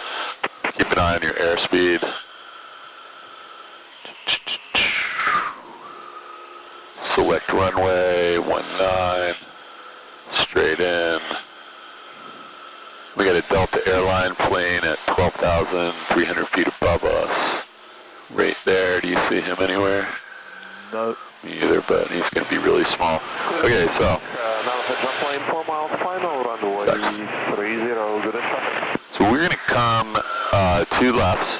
Keep an eye on your airspeed. Select runway 19, straight in. We got a Delta Airline plane at 12,300 feet above us. Right there, do you see him anywhere? No. Me either, but he's going to be really small. Okay, so. Navajo jump plane 4 miles final, runway 30, good in traffic. So we're going to come 2 lefts.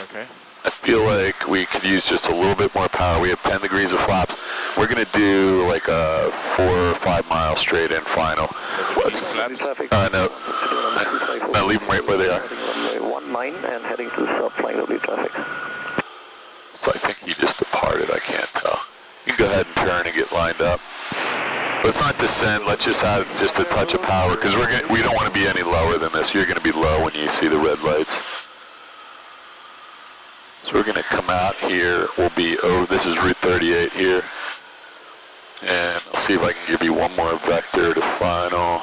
Okay. I feel like we could use just a little bit more power. We have 10 degrees of flaps. We're going to do like a 4 or 5 mile straight in final. Let's, no, leave them right where they are. Runway 19 and heading to stop flying W traffic. So I think he just departed, I can't tell. You can go ahead and turn and get lined up. Let's not descend, let's just add just a touch of power, because we don't want to be any lower than this. You're going to be low when you see the red lights. So we're going to come out here, we'll be over, this is Route 38 here. And I'll see if I can give you one more vector to final.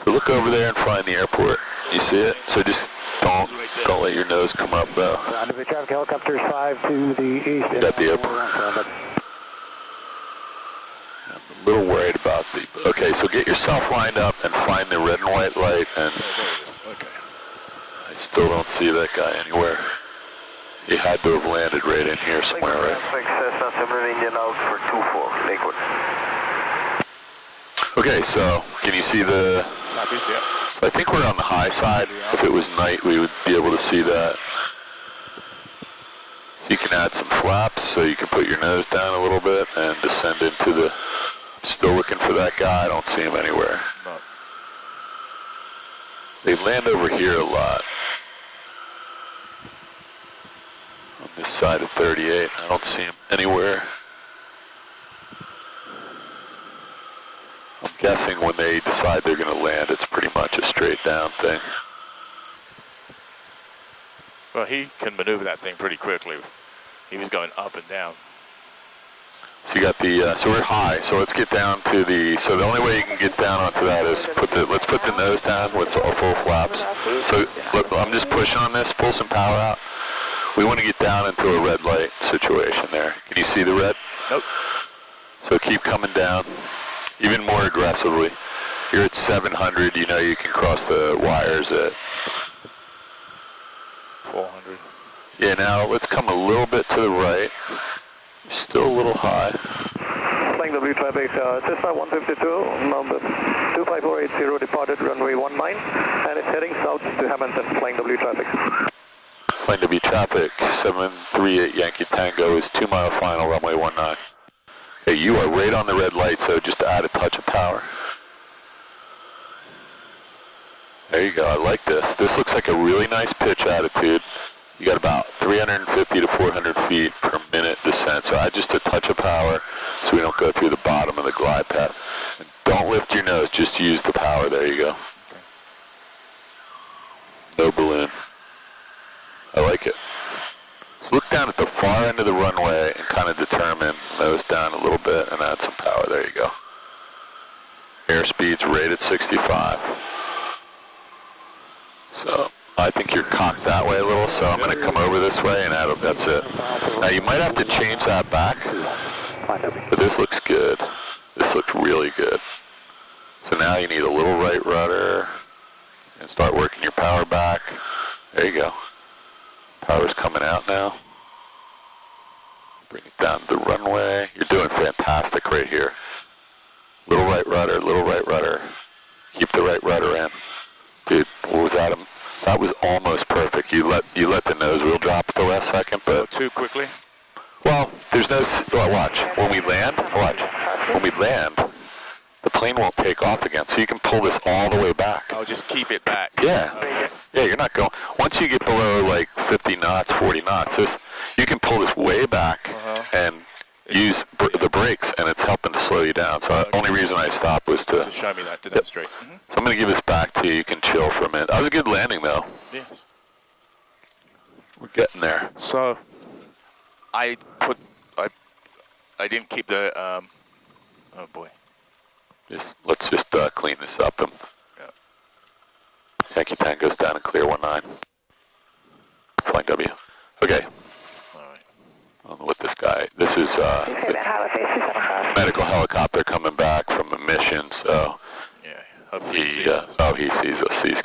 So look over there and find the airport. You see it? So just don't let your nose come up though. Traffic helicopters 5 to the east. At the airport. I'm a little worried about the, okay, so get yourself lined up and find the red and white light, and Okay. I still don't see that guy anywhere. He had to have landed right in here somewhere, right? Okay, so can you see the, I think we're on the high side. If it was night, we would be able to see that. So you can add some flaps so you can put your nose down a little bit and descend into the, still looking for that guy. I don't see him anywhere. No. They land over here a lot. On this side of 38, I don't see him anywhere. I'm guessing when they decide they're going to land, it's pretty much a straight down thing. Well, he can maneuver that thing pretty quickly. He was going up and down. So you got the, so we're high, so let's get down to the, so the only way you can get down onto that is let's put the nose down with full flaps. So look, I'm just pushing on this, pull some power out. We want to get down into a red light situation there. Can you see the red? Nope. So keep coming down, even more aggressively. You're at 700, you know you can cross the wires at 400. Yeah, now let's come a little bit to the right. You're still a little high. Flying W traffic, Cessna 152, number 25480 departed runway 19, and it's heading south to Hamilton, flying W traffic. Flying W traffic, 738 Yankee Tango is 2 mile final, runway 19. Okay, you are right on the red light, so just add a touch of power. There you go, I like this. This looks like a really nice pitch attitude. You got about 350 to 400 feet per minute descent, so add just a touch of power so we don't go through the bottom of the glide path. And don't lift your nose, just use the power, there you go. No balloon. I like it. So look down at the far end of the runway and kind of determine, nose down a little bit and add some power, there you go. Airspeed's right at 65. So I think you're cocked that way a little, so I'm going to come over this way and add up, that's it. Now you might have to change that back, but this looks good. This looks really good. So now you need a little right rudder and start working your power back. There you go. Power's coming out now. Bring it down to the runway. You're doing fantastic right here. Little right rudder, little right rudder. Keep the right rudder in. Dude, what was that? That was almost perfect. You let the nose wheel drop at the last second, Go but too quickly. well, there's no. Well, watch. When we land, the plane won't take off again. So you can pull this all the way back. I'll just keep it back. Yeah. Okay. Yeah, you're not going. Once you get below like 50 knots, 40 knots, you can pull this way back and use the brakes, and it's helping to slow you down. So the only reason I stopped was to show me that, to demonstrate. So I'm going to give this back to you. You can chill for a minute. That was a good landing, though. Yes. We're getting there. So, I didn't keep the, oh boy. Let's just clean this up. And Yankee Tango's down and clear 19. Flying W. Okay. All right. I don't know what this guy. This is medical helicopter coming back from a mission. So he sees us. These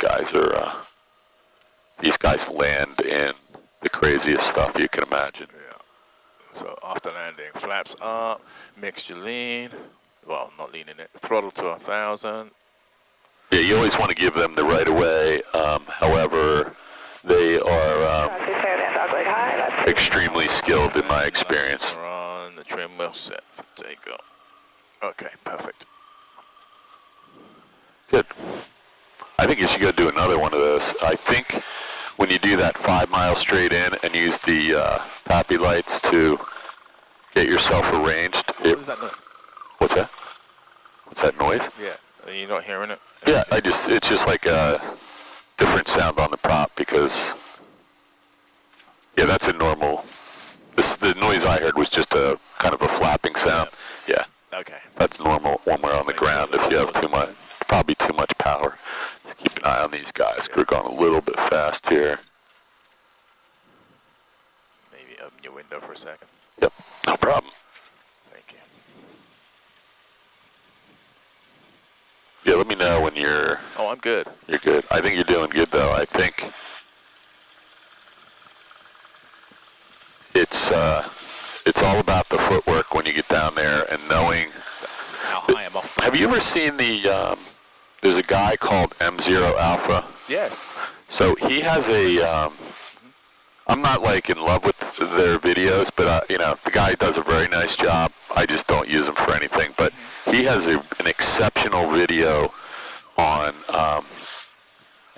guys land in the craziest stuff you can imagine. Yeah. So after landing, flaps up, mixture lean. Well, not leaning it. Throttle to 1,000. Yeah, you always want to give them the right of way. However, they are extremely skilled in my experience. We're on the trim wheel set for takeoff. Okay, perfect. Good. I think you should go do another one of those. I think when you do that 5 miles straight in and use the PAPI lights to get yourself arranged. What is that noise? What's that? What's that noise? Yeah. Are you not hearing it? Yeah, it's just like a different sound on the prop because, yeah, that's a normal, the noise I heard was just a kind of a flapping sound. Yeah. Okay. That's normal when we're on the ground if you have probably too much power. Just keep an eye on these guys. We're going a little bit fast here. Maybe open your window for a second. Yep, no problem. Thank you. Yeah, let me know when you're... Oh, I'm good. You're good. I think you're doing good, though. I think it's all about the footwork when you get down there and knowing... How high I'm off. Have you ever seen the... there's a guy called M0 Alpha. Yes. So he has a... I'm not like in love with their videos, but the guy does a very nice job. I just don't use him for anything. But he has an exceptional video on, I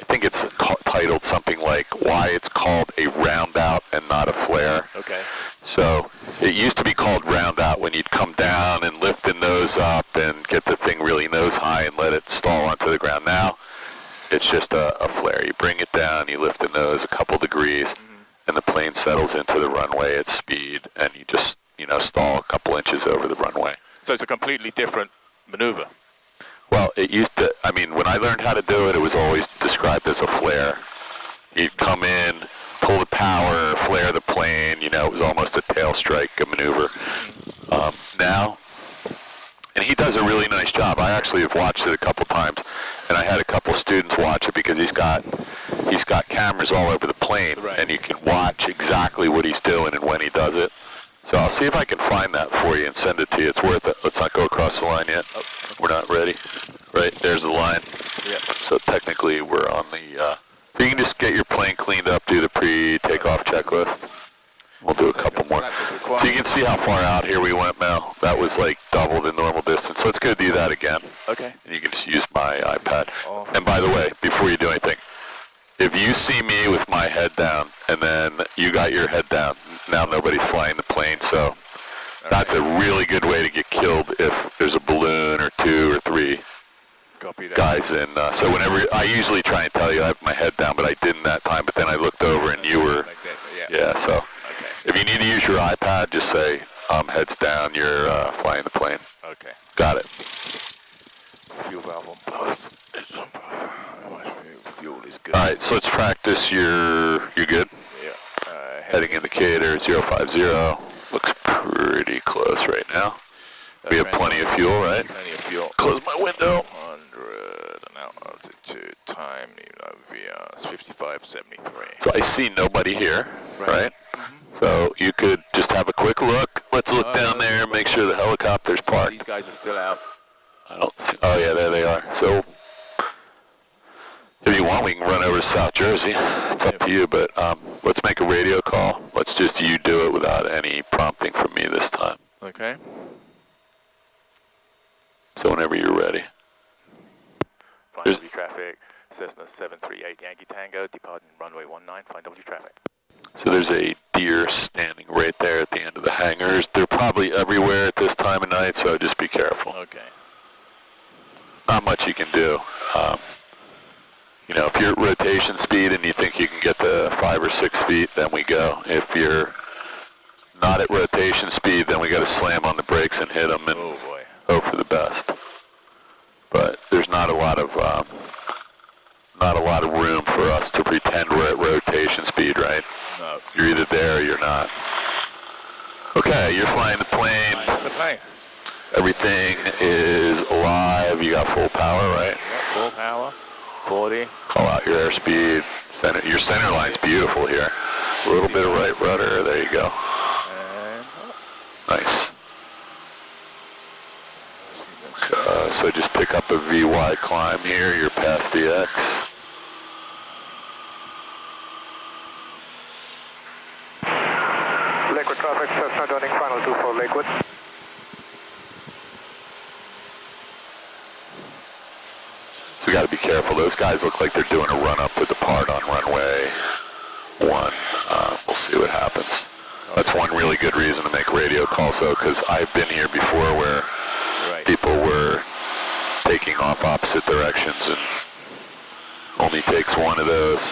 think it's titled something like "Why It's Called a Round Out and Not a Flare." Okay. So it used to be called round out when you'd come down and lift the nose up and get the thing really nose high and let it stall onto the ground. Now it's just a flare. You bring it down, you lift the nose a couple degrees. And the plane settles into the runway at speed, and you just, stall a couple inches over the runway. So it's a completely different maneuver. Well, it used to, when I learned how to do it, it was always described as a flare. You'd come in, pull the power, flare the plane, it was almost a tail strike maneuver. Now, and he does a really nice job. I actually have watched it a couple times, and I had a couple students watch it because he's got cameras all over the plane, and you can watch exactly what he's doing and when he does it. So I'll see if I can find that for you and send it to you. It's worth it. Let's not go across the line yet. We're not ready. Right, there's the line. Yeah. So technically we're on the, you can just get your plane cleaned up, do the pre-takeoff checklist. We'll do a couple more. So you can see how far out here we went, Mel. That was like double the normal distance. So let's go do that again. Okay. And you can just use my iPad. Oh. And by the way, before you do anything, if you see me with my head down and then you got your head down, now nobody's flying the plane. So that's a really good way to get killed if there's a balloon or 2 or 3 Copy that. guys in. So whenever, I usually try and tell you I have my head down, but I didn't that time. But then I looked over and you were, Like that, yeah, so Okay. if you need to use your iPad, just say, heads down, you're flying the plane. Okay. Got it. Fuel valve on both. It's on both. How much fuel is good? All right, so let's practice you're good? Yeah. Heading indicator 050. Looks pretty close right now. We have plenty of fuel, right? Plenty of fuel. Close my window. 100 and now altitude time VR 55.73. So I see nobody here, right? So you could just have a quick look, Let's look down there and make sure the helicopter's parked. These guys are still out. I don't see, oh yeah, there they are. So, if you want, we can run over to South Jersey. It's up to you, but let's make a radio call. Let's just you do it without any prompting from me this time. Okay. So whenever you're ready. Flying W traffic, Cessna 738 Yankee Tango, departing runway 19, flying W traffic. So there's a deer standing right there at the end of the hangars. They're probably everywhere at this time of night, so just be careful. Okay. Not much you can do. You know, if you're at rotation speed and you think you can get to 5 or 6 feet, then we go. If you're not at rotation speed, then we got to slam on the brakes and hit them and hope for the best. But there's not a lot of room for us to pretend we're at rotation speed, right? No. You're either there or you're not. Okay, you're flying the plane. Flying the plane. Everything is alive. You got full power, right? Yep, full power. 40. Call out your airspeed. Your center line's beautiful here. A little bit of right rudder. There you go. And Nice. So just pick up a VY climb here. You're past VX. Lakewood traffic, Cessna joining final 24 Lakewood. So we got to be careful. Those guys look like they're doing a run up to depart on runway 1. We'll see what happens. That's one really good reason to make radio calls, though, because I've been here before where people were taking off opposite directions, and only takes one of those.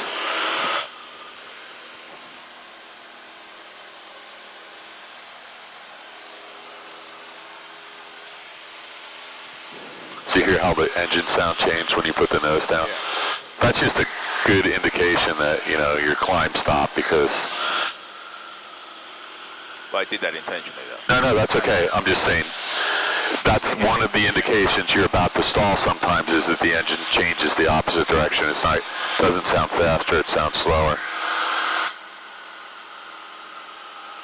So you hear how the engine sound changed when you put the nose down? Yeah. That's just a good indication that, you know, your climb stopped because... Well, I did that intentionally, though. No, that's okay. I'm just saying that's one of the indications you're about to stall sometimes is that the engine changes the opposite direction. It's not, doesn't sound faster, it sounds slower.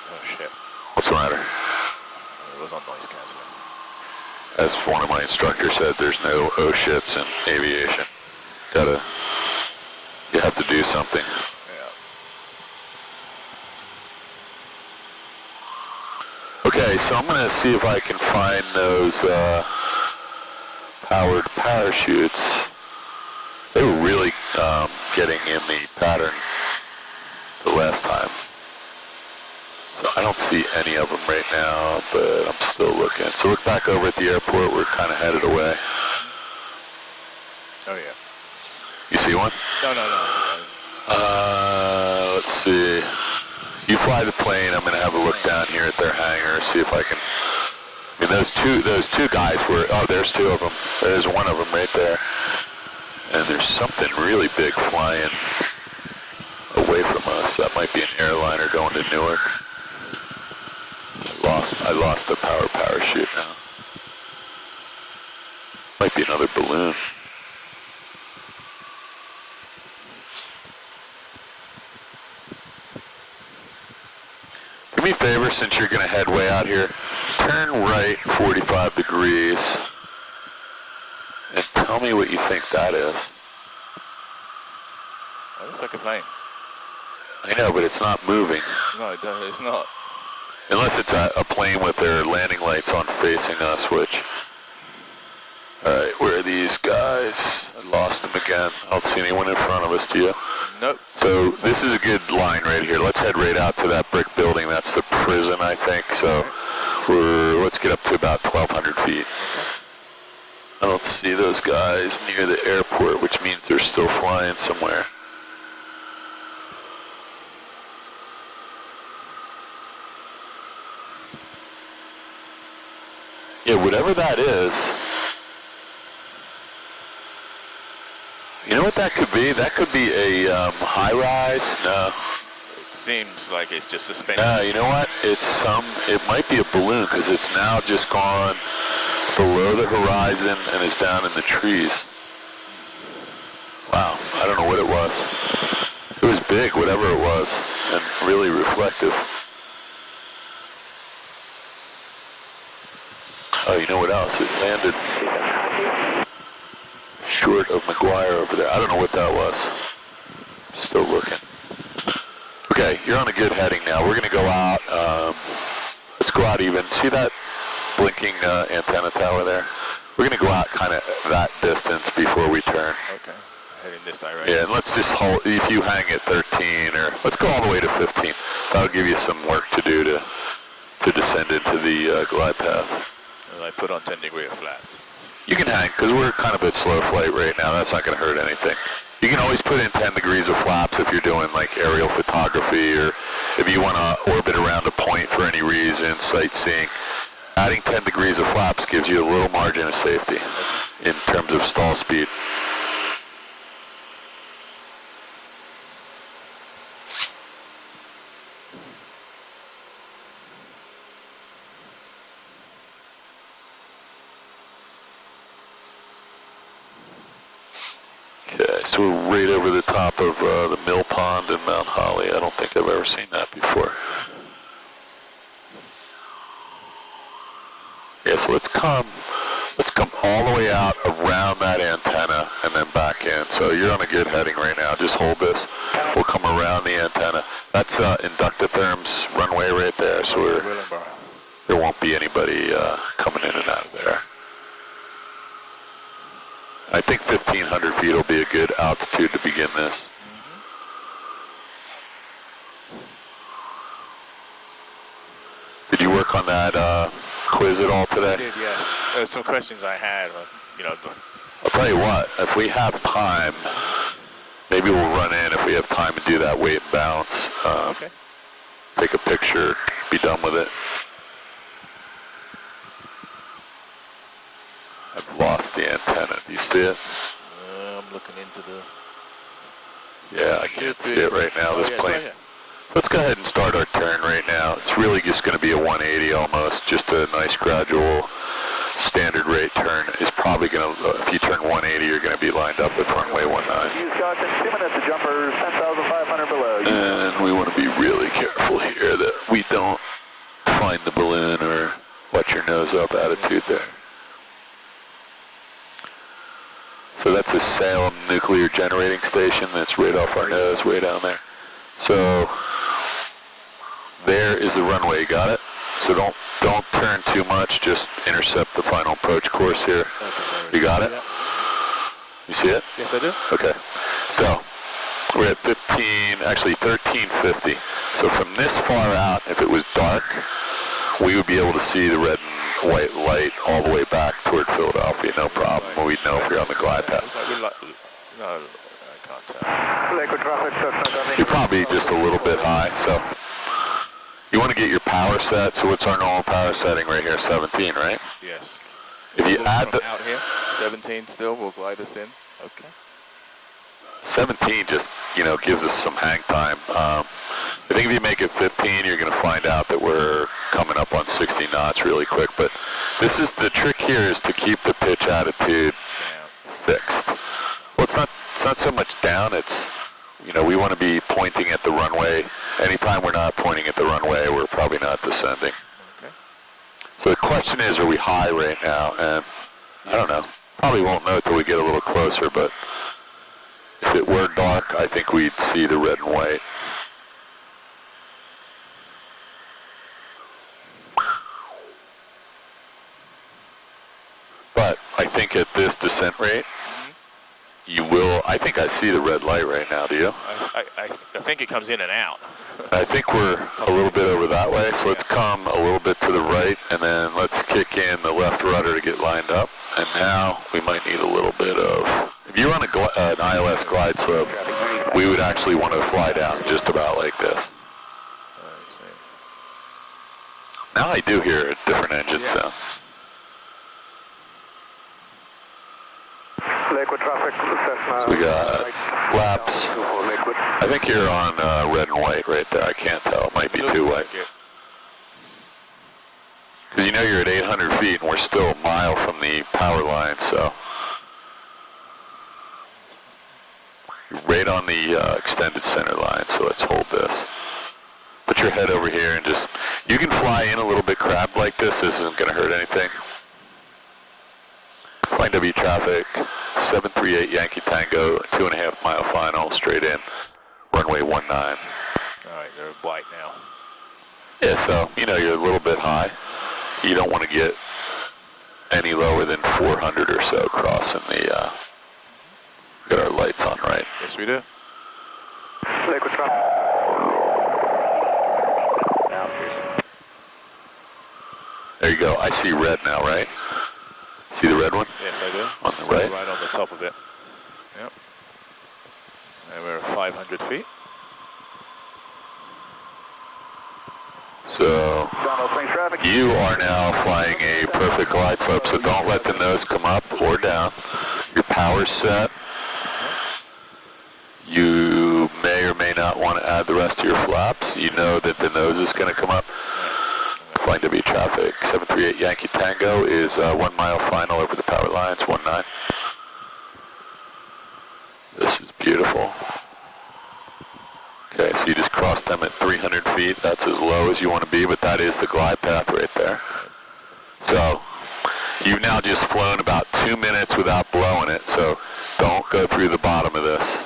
Oh, shit. What's the matter? It was on noise canceling. As one of my instructors said, there's no oh shits in aviation. You have to do something. Yeah. Okay, so I'm going to see if I can find those powered parachutes. They were really getting in the pattern the last time. So I don't see any of them right now, but I'm still looking. So look back over at the airport. We're kind of headed away. Oh, yeah. You see one? No. Let's see. You fly the plane. I'm going to have a look down here at their hangar, see if I can... I mean, those two guys were... Oh, there's 2 of them. There's one of them right there. And there's something really big flying away from us. That might be an airliner going to Newark. I lost the power parachute now. Might be another balloon. Do me a favor, since you're going to head way out here, turn right 45 degrees and tell me what you think that is. It looks like a plane. I know, but it's not moving. No, it's not. Unless it's a plane with their landing lights on facing us, which... Alright, where are these guys? I lost them again. I don't see anyone in front of us, do you? Nope. So this is a good line right here. Let's head right out to that brick building. That's the prison, I think. So let's get up to about 1,200 feet. I don't see those guys near the airport, which means they're still flying somewhere. Yeah, whatever that is, you know what that could be? That could be a high-rise. No. It seems like it's just suspended. No, you know what? It might be a balloon because it's now just gone below the horizon and is down in the trees. Wow, I don't know what it was. It was big, whatever it was, and really reflective. Oh, you know what else? It landed short of McGuire over there. I don't know what that was. Still looking. Okay, you're on a good heading now. We're going to go out. Let's go out even. See that blinking antenna tower there? We're going to go out kind of that distance before we turn. Okay. Heading this direction. Yeah, and let's just hold, if you hang at 13, or let's go all the way to 15. That'll give you some work to do to descend into the glide path. And I put on 10 degree of flaps. You can hang, because we're kind of at slow flight right now. That's not going to hurt anything. You can always put in 10 degrees of flaps if you're doing like aerial photography, or if you want to orbit around a point for any reason, sightseeing. Adding 10 degrees of flaps gives you a little margin of safety in terms of stall speed. Okay, so we're right over the top of the Mill Pond in Mount Holly. I don't think I've ever seen that before. Yeah, so let's come all the way out around that antenna and then back in. So you're on a good heading right now. Just hold this. We'll come around the antenna. That's Inductotherm's runway right there. So there won't be anybody coming in and out of there. I think 1,500 feet will be a good altitude to begin this. Did you work on that quiz at all today? I did, yes. There's some questions I had, you know. I'll tell you what, if we have time, maybe we'll run in if we have time to do that weight and balance. Okay. Take a picture, be done with it. I've lost the antenna. Do you see it? I'm looking into the... Yeah, I can't see it right now, this plane. Let's go ahead and start our turn right now. It's really just going to be a 180 almost, just a nice gradual standard rate turn. Is probably going to, if you turn 180, you're going to be lined up with runway 19. Use caution, 2 minutes to jumpers, 10,500 below. And we want to be really careful here that we don't find the balloon or watch your nose up attitude there. So that's a Salem nuclear generating station that's right off our nose, way down there. So there is the runway, got it? So don't turn too much, just intercept the final approach course here. You got it? You see it? Yes, I do. Okay. So we're at 1350. So from this far out, if it was dark, we would be able to see the red and white light all the way back toward Philadelphia, no problem. We'd know if you're on the glide path. No, I can't tell. Liquid traffic, You're probably just a little bit high, so you want to get your power set. So what's our normal power setting right here? 17, right? Yes. If you add the out here, 17 still will glide us in. Okay. 17 just, gives us some hang time. I think if you make it 15, you're going to find out that we're coming up on 60 knots really quick. But this is the trick here, is to keep the pitch attitude fixed. Well, it's not so much down. It's, we want to be pointing at the runway. Anytime we're not pointing at the runway, we're probably not descending. Okay. So the question is, are we high right now? And I don't know. Probably won't know until we get a little closer, but if it were dark, I think we'd see the red and white. But I think at this descent rate, you will, I think I see the red light right now, do you? I think it comes in and out. I think we're a little bit over that way, so let's come a little bit to the right, and then let's kick in the left rudder to get lined up. And now we might need a little bit of, if you're on an ILS glide slope, we would actually want to fly down just about like this. Now I do hear a different engine sound. Liquid traffic, Cessna. So we got flaps. I think you're on red and white right there. I can't tell. It might be too white. Because you're at 800 feet and we're still a mile from the power line, so you're right on the extended center line, so let's hold this. Put your head over here and you can fly in a little bit crabbed like this. This isn't going to hurt anything. Flying W traffic, 738 Yankee Tango, 2.5 mile final, straight in, runway 19. Alright, they're white now. Yeah, so, you know, you're a little bit high. You don't want to get any lower than 400 or so crossing the, got our lights on, right? Yes, we do. Liquid traffic. There you go. I see red now, right? See the red one? Yes, I do. On the right? Right on the top of it. Yep. And we're at 500 feet. So, you are now flying a perfect glide slope, so don't let the nose come up or down. Your power's set. You may or may not want to add the rest of your flaps. You know that the nose is going to come up. Flying W traffic, 738 Yankee Tango is 1 mile final over the power lines, 19. This is beautiful. Okay, so you just crossed them at 300 feet. That's as low as you want to be, but that is the glide path right there. So, you've now just flown about 2 minutes without blowing it, so don't go through the bottom of this.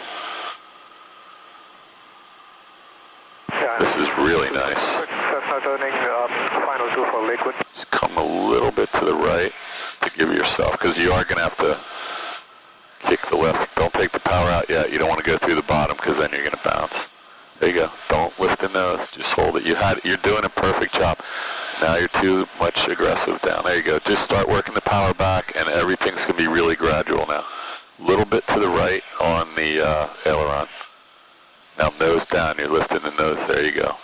This is really nice. Just come a little bit to the right to give yourself, because you are going to have to kick the lift. Don't take the power out yet. You don't want to go through the bottom, because then you're going to bounce. There you go. Don't lift the nose. Just hold it. You're doing a perfect job. Now you're too much aggressive down. There you go. Just start working the power back, and everything's going to be really gradual now. A little bit to the right on the aileron. Now nose down. You're lifting the nose. There you go.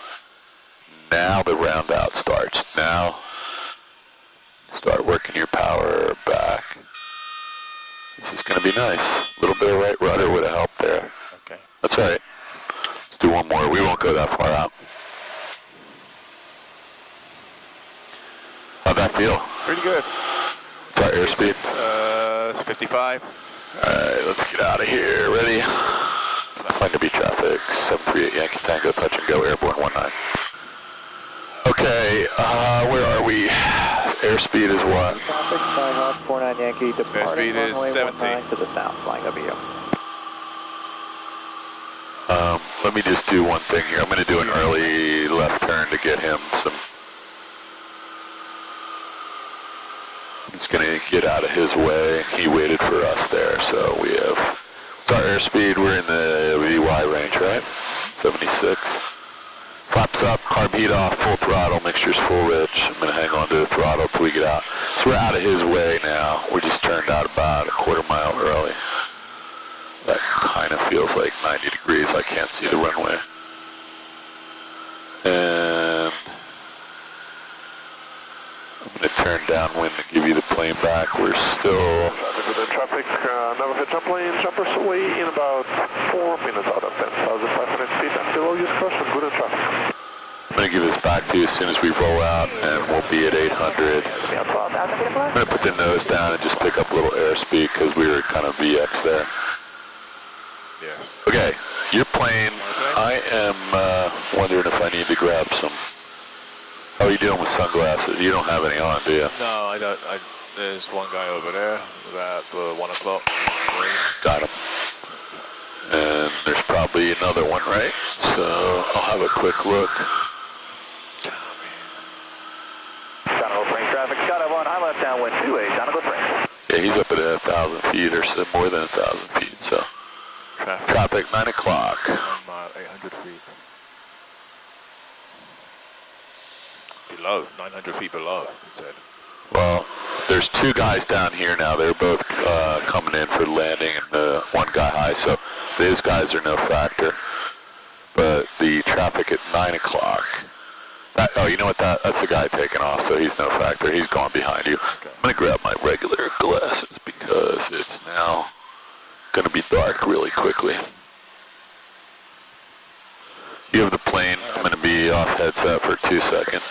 Now the round out starts. Now start working your power back. This is going to be nice. A little bit of right rudder would have helped there. Okay. That's all right. Let's do one more. We won't go that far out. How'd that feel? Pretty good. What's our airspeed? It's 55. All right, let's get out of here. Ready? Flying W traffic, 738 Yankee Tango, touch and go, airborne 19. Okay, where are we? Airspeed is what? Traffic, 49 Yankee, departing Airspeed is runway 17. 19 to the south, flying W. Let me just do one thing here. I'm going to do an early left turn to get him some... I'm just going to get out of his way. He waited for us there, so we have... What's our airspeed? We're in the VY range, right? 76. Flaps up, carb heat off, full throttle, mixture's full rich. I'm going to hang on to the throttle till we get out. So we're out of his way now. We just turned out about a quarter mile early. That kind of feels like 90 degrees. I can't see the runway. And I'm going to turn downwind to give you the plane back. We're still... Traffic, never hit trampoline, jumpers away in about 4 minutes out of 10,500 feet and below use caution, good in traffic. I'm going to give this back to you as soon as we roll out, and we'll be at 800. I'm going to put the nose down and just pick up a little airspeed because we were kind of VX there. Yes. Okay, your plane, I am wondering if I need to grab some... How are you doing with sunglasses? You don't have any on, do you? No, I don't. There's one guy over there about 1 o'clock. Got him. And there's probably another one, right? So I'll have a quick look. Channel frame traffic, Shadow 1, high left downwind 28, Donegal frame. Yeah, he's up at 1,000 feet or so, more than 1,000 feet, so. Traffic 9 o'clock. 1 mile, 800 feet. Below, 900 feet below, it said. Well, there's 2 guys down here now. They're both coming in for landing, and the one guy high, so those guys are no factor. But the traffic at 9 o'clock. Oh, you know what? That's the guy taking off, so he's no factor. He's going behind you. Okay. I'm going to grab my regular glasses because it's now going to be dark really quickly. You have the plane. I'm going to be off headset for 2 seconds.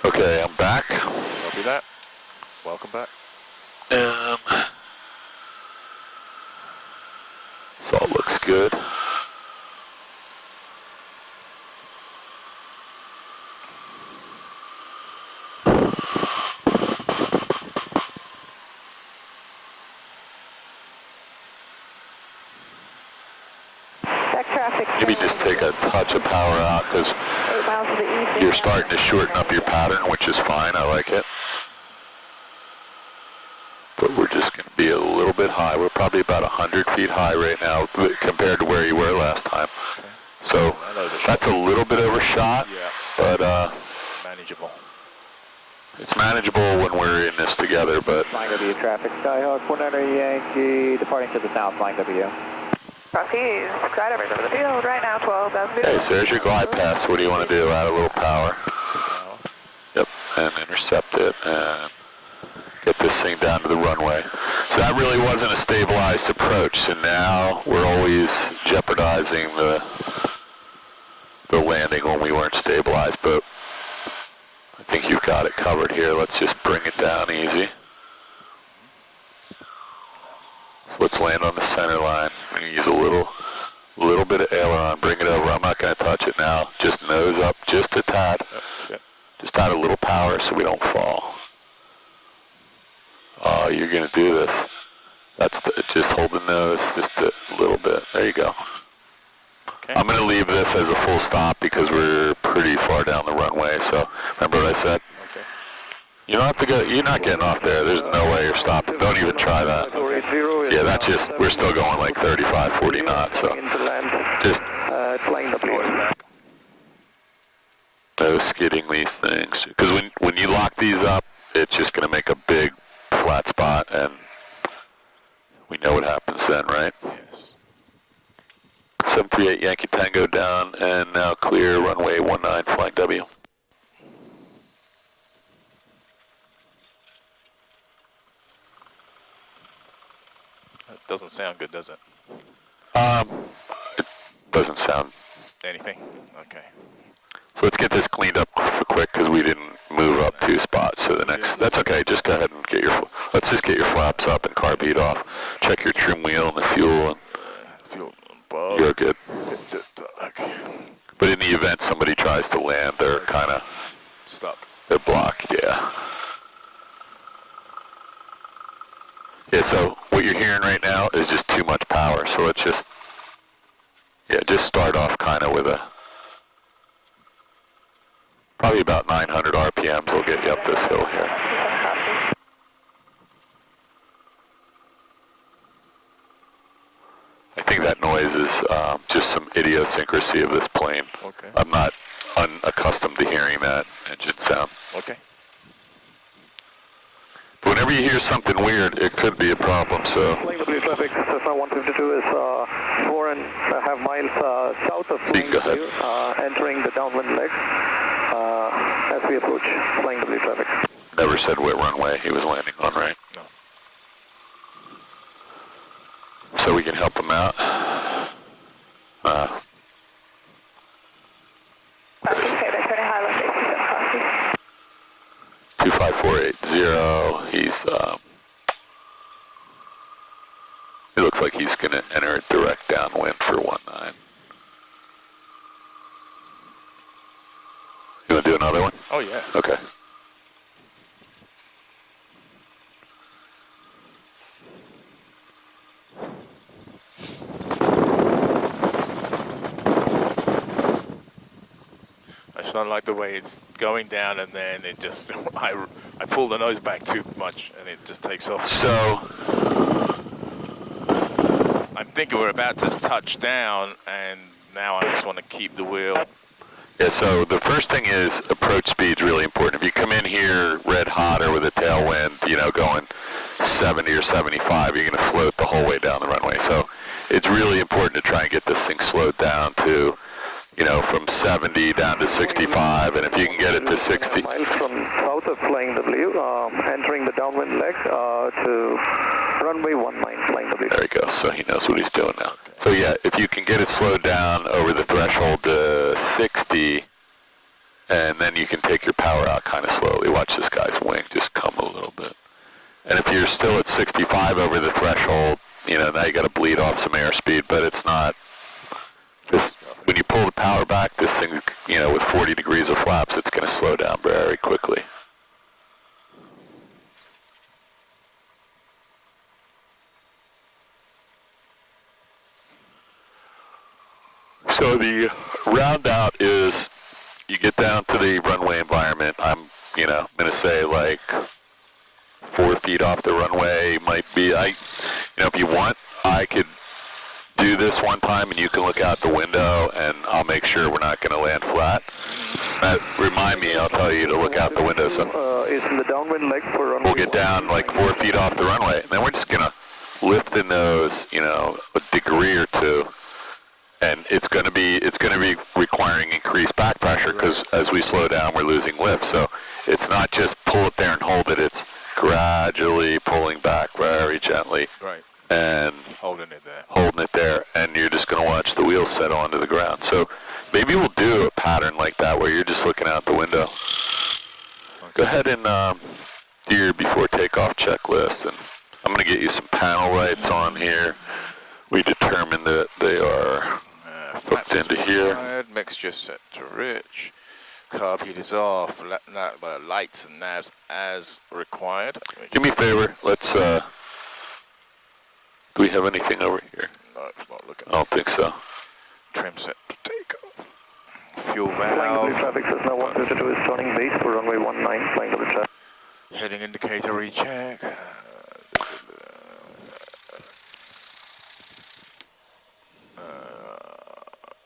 Okay, I'm back. Copy that. Welcome back. So it looks good. Check traffic. Maybe just take a touch of power out because 8 miles to the east. you're starting to shorten up your pattern, which is fine. I like it. But we're just going to be a little bit high. We're probably about 100 feet high right now compared to where you were last time. Okay. So that's a little bit overshot, Yeah. but Manageable. it's manageable when we're in this together. But Flying W traffic, Skyhawk 19 Yankee, departing to the south, flying W. Cross keys, skydivers over the field right now, 12,000 feet. hey, so there's your glide path. What do you want to do? Add a little power. Yep, and intercept it and get this thing down to the runway. So that really wasn't a stabilized approach. So now we're always jeopardizing the landing when we weren't stabilized. But I think you've got it covered here. Let's just bring it down easy. So let's land on the center line. I'm going to use a little bit of aileron. Bring it over. I'm not going to touch it now. Just nose up, just a tad. Yep. Just add a little power so we don't fall. Oh, you're going to do this. That's just hold the nose just a little bit. There you go. Okay. I'm going to leave this as a full stop because we're pretty far down the runway. So remember what I said? Okay. You don't have to go. You're not getting off there. There's no way you're stopping. Don't even try that. Yeah, that's just, we're still going like 35, 40 knots. So just Flying W. no skidding these things. Because when you lock these up, it's just going to make a big flat spot, and we know what happens then, right? Yes. 738 Yankee Tango down, and now clear runway 19 flying W. That doesn't sound good, does it? It doesn't sound. Anything? Okay. So let's get this cleaned up quick because we didn't move up 2 spots. So the next, that's okay. Just go ahead and get let's just get your flaps up and carb heat off. Check your trim wheel and the fuel, and Fuel above. you're good. Okay. But in the event somebody tries to land, they're kind of Stuck. they're blocked. Yeah. Yeah. So what you're hearing right now is just too much power. So let's just start off kind of with probably about 900 RPMs will get you up this hill here. I think that noise is just some idiosyncrasy of this plane. Okay. I'm not unaccustomed to hearing that engine sound. Okay. But whenever you hear something weird, it could be a problem. So Flying W traffic, Cessna 152 is 4.5 miles south of Flying Go ahead. W, entering the downwind leg as we approach Flying W traffic. never said what runway he was landing on, right? No. So we can help him out. Cross keys, turning high left 87 cross keys. 25480. He's it looks like he's going to enter direct downwind for 19. You want to do another one? Oh, yeah. Okay. I just don't like the way it's going down, and then it just, I pull the nose back too much, and it just takes off. So I'm thinking we're about to touch down, and now I just want to keep the wheel. yeah, so the first thing is approach speed's really important. If you come in here red hot or with a tailwind, you know, going 70 or 75, you're going to float the whole way down the runway. So it's really important to try and get this thing slowed down to, you know, from 70 down to 65, and if you can get it to 60. Miles from south of Flying W, entering the downwind leg to runway 19 Flying W. There he goes, so he knows what he's doing now. So yeah, if you can get it slowed down over the threshold to 60, and then you can take your power out kind of slowly. Watch this guy's wing just come a little bit. And if you're still at 65 over the threshold, you know, now you got to bleed off some airspeed, but it's not. This, when you pull the power back, this thing's, you know, with 40 degrees of flaps, it's going to slow down very quickly. So the round out is, you get down to the runway environment. I'm, you know, going to say like 4 feet off the runway might be, you know, if you want, I could do this one time and you can look out the window and I'll make sure we're not going to land flat. Remind me, I'll tell you to look out the window. So is in the downwind leg for runway. We'll get down like 4 feet off the runway, and then we're just going to lift the nose, you know, a degree or two, and it's going to be requiring increased back pressure because as we slow down, we're losing lift. So it's not just pull it there and hold it. It's gradually pulling back very gently. Right. And holding it there. Holding it there, and you're just going to watch the wheels settle onto the ground. So maybe we'll do a pattern like that where you're just looking out the window. Okay. Go ahead and do your before takeoff checklist, and I'm going to get you some panel lights on here. We determined that they are hooked into here. Mixture set to rich. Carb heat is off. Lights and navs as required. Do me a favor. Let's. Do we have anything over here? No, it's not looking. I don't think so. Trim set to take off. Fuel Flying valve. W traffic says now 122 is turning base for runway 19. Flying W traffic. Heading indicator recheck.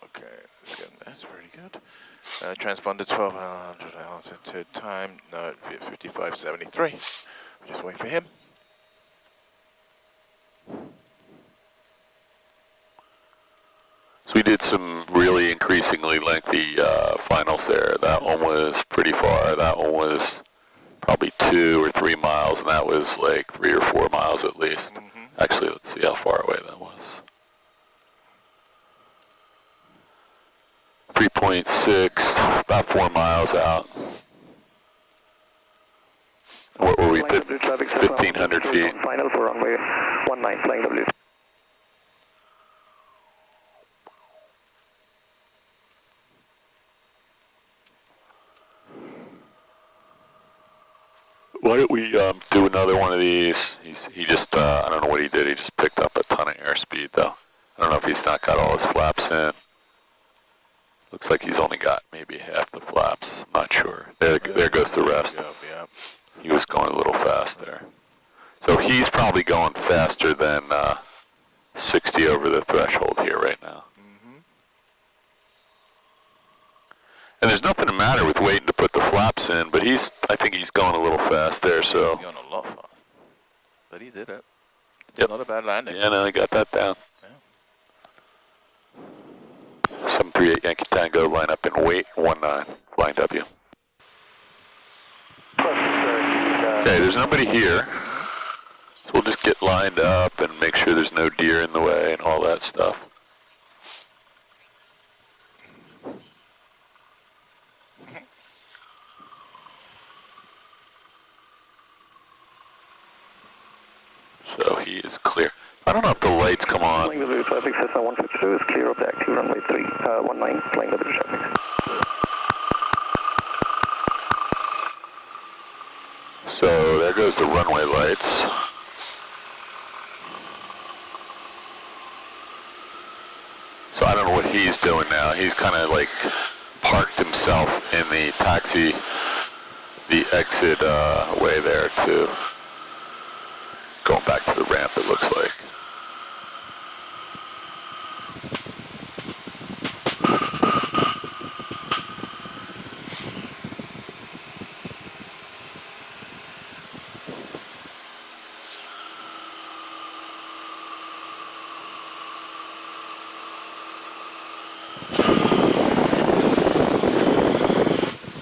Okay, that's pretty good. Transponder 1200 altitude time. No, 5573. Just wait for him. So we did some really increasingly lengthy finals there. That one was pretty far. That one was probably 2 or 3 miles, and that was like 3 or 4 miles at least. Mm-hmm. Actually, let's see how far away that was. 3.6, about 4 miles out. What were we, 1,500 feet? Final for runway 19, flying W. Why don't we do another one of these? He just, I don't know what he did. He just picked up a ton of airspeed, though. I don't know if he's not got all his flaps in. Looks like he's only got maybe half the flaps. I'm not sure. There goes the rest. Yep. He was going a little fast there. So he's probably going faster than 60 over the threshold here right now. And there's nothing the matter with waiting to put the flaps in, but I think he's going a little fast there, so. He's going a lot fast. But he did it. It's not a bad landing. Yeah, no, he got that down. Yeah. 738 Yankee Tango, line up and wait, 19, flying W. Okay, there's nobody here. So we'll just get lined up and make sure there's no deer in the way and all that stuff. So he is clear. I don't know if the lights come on. Flying W traffic says now 152 is clear of the active runway 19, flying W traffic. So there goes the runway lights. So I don't know what he's doing now. He's kind of like parked himself in the taxi, the exit way there too. Going back to the ramp, it looks like.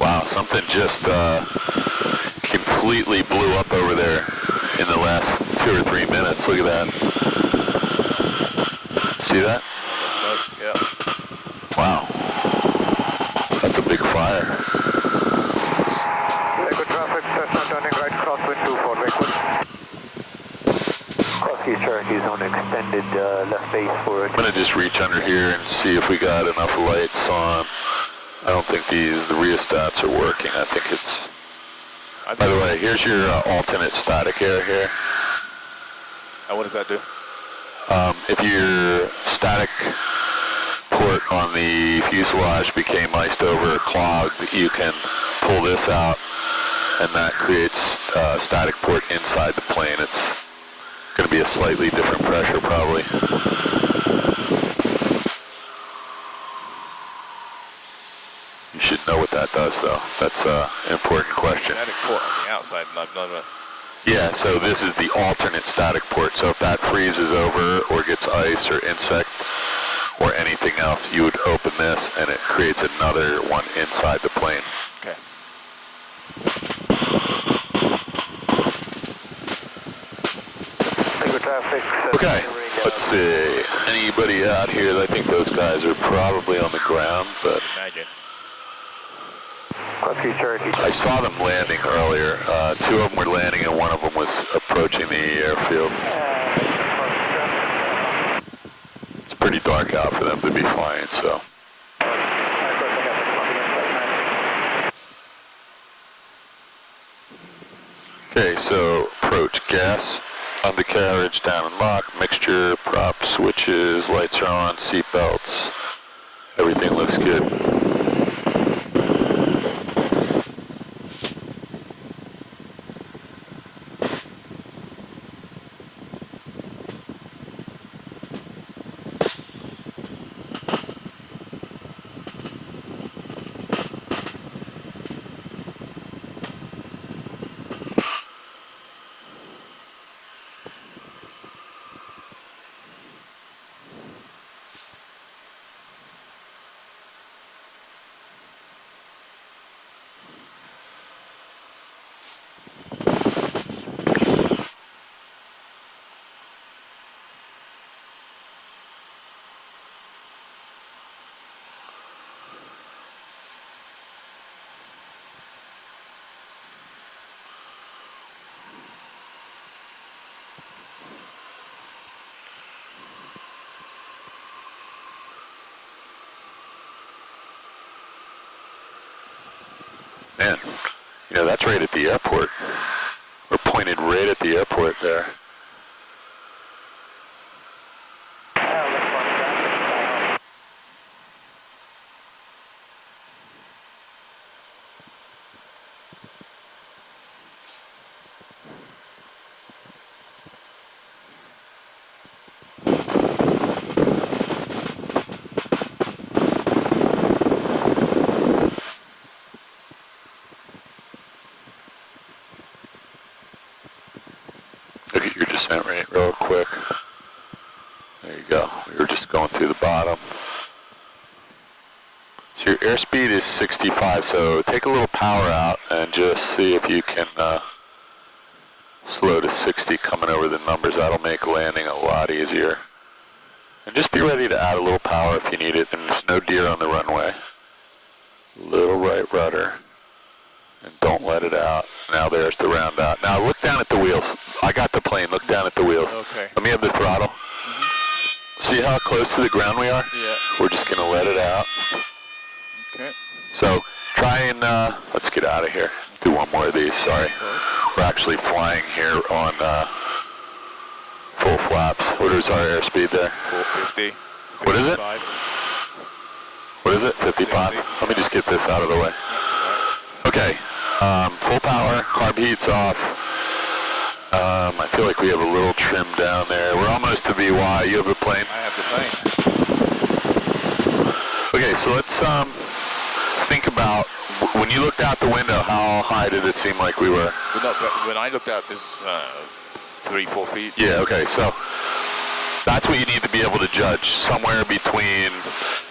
Wow, something just completely blew up over there in the last 2 or 3 minutes. Look at that. See that? Yeah. Wow. That's a big fire. Lakewood traffic, Cessna turning right crosswind 24, Lakewood. Cross key, Cherry. is on extended left base for I'm gonna just reach under here and see if we got enough lights on. I don't think the rheostats are working. I think it's... By the way, here's your alternate static air here. And what does that do? If your static port on the fuselage became iced over or clogged, you can pull this out, and that creates a static port inside the plane. It's going to be a slightly different pressure, probably. You should know what that does, though. That's an important question. Static port on the outside, not Yeah, so this is the alternate static port. So if that freezes over or gets ice or insect or anything else, you would open this and it creates another one inside the plane. Okay. Okay, let's see. Anybody out here? I think those guys are probably on the ground, but Imagine. I saw them landing earlier. Two of them were landing and one of them was approaching the airfield. It's pretty dark out for them to be flying, so. Okay, so approach gas, undercarriage down and lock, mixture, prop, switches, lights are on, seat belts. Everything looks good. Man, you know, that's right at the airport. We're pointed right at the airport there. Look at your descent rate real quick. There you go. We were just going through the bottom. So your airspeed is 65, so take a little power out and just see if you can slow to 60 coming over the numbers. That'll make landing a lot easier. And just be ready to add a little power if you need it. And there's no deer on the runway. Little right rudder. And don't let it out. Now there's the round out. Now look down at the wheels. I got the plane. Look down at the wheels. Okay. Let me have the throttle. See how close to the ground we are? Yeah. We're just going to let it out. Okay. So try and, let's get out of here. Do one more of these, sorry. We're actually flying here on full flaps. What is our airspeed there? 450. What is it? 55. What is it? 55? 60. Let me just get this out of the way. Okay, full power, carb heat's off. I feel like we have a little trim down there. We're almost to VY. You have the plane? I have the plane. Okay, so let's think about, when you looked out the window, how high did it seem like we were? When I looked out, this 3-4 feet. Yeah, okay, so that's what you need to be able to judge. Somewhere between,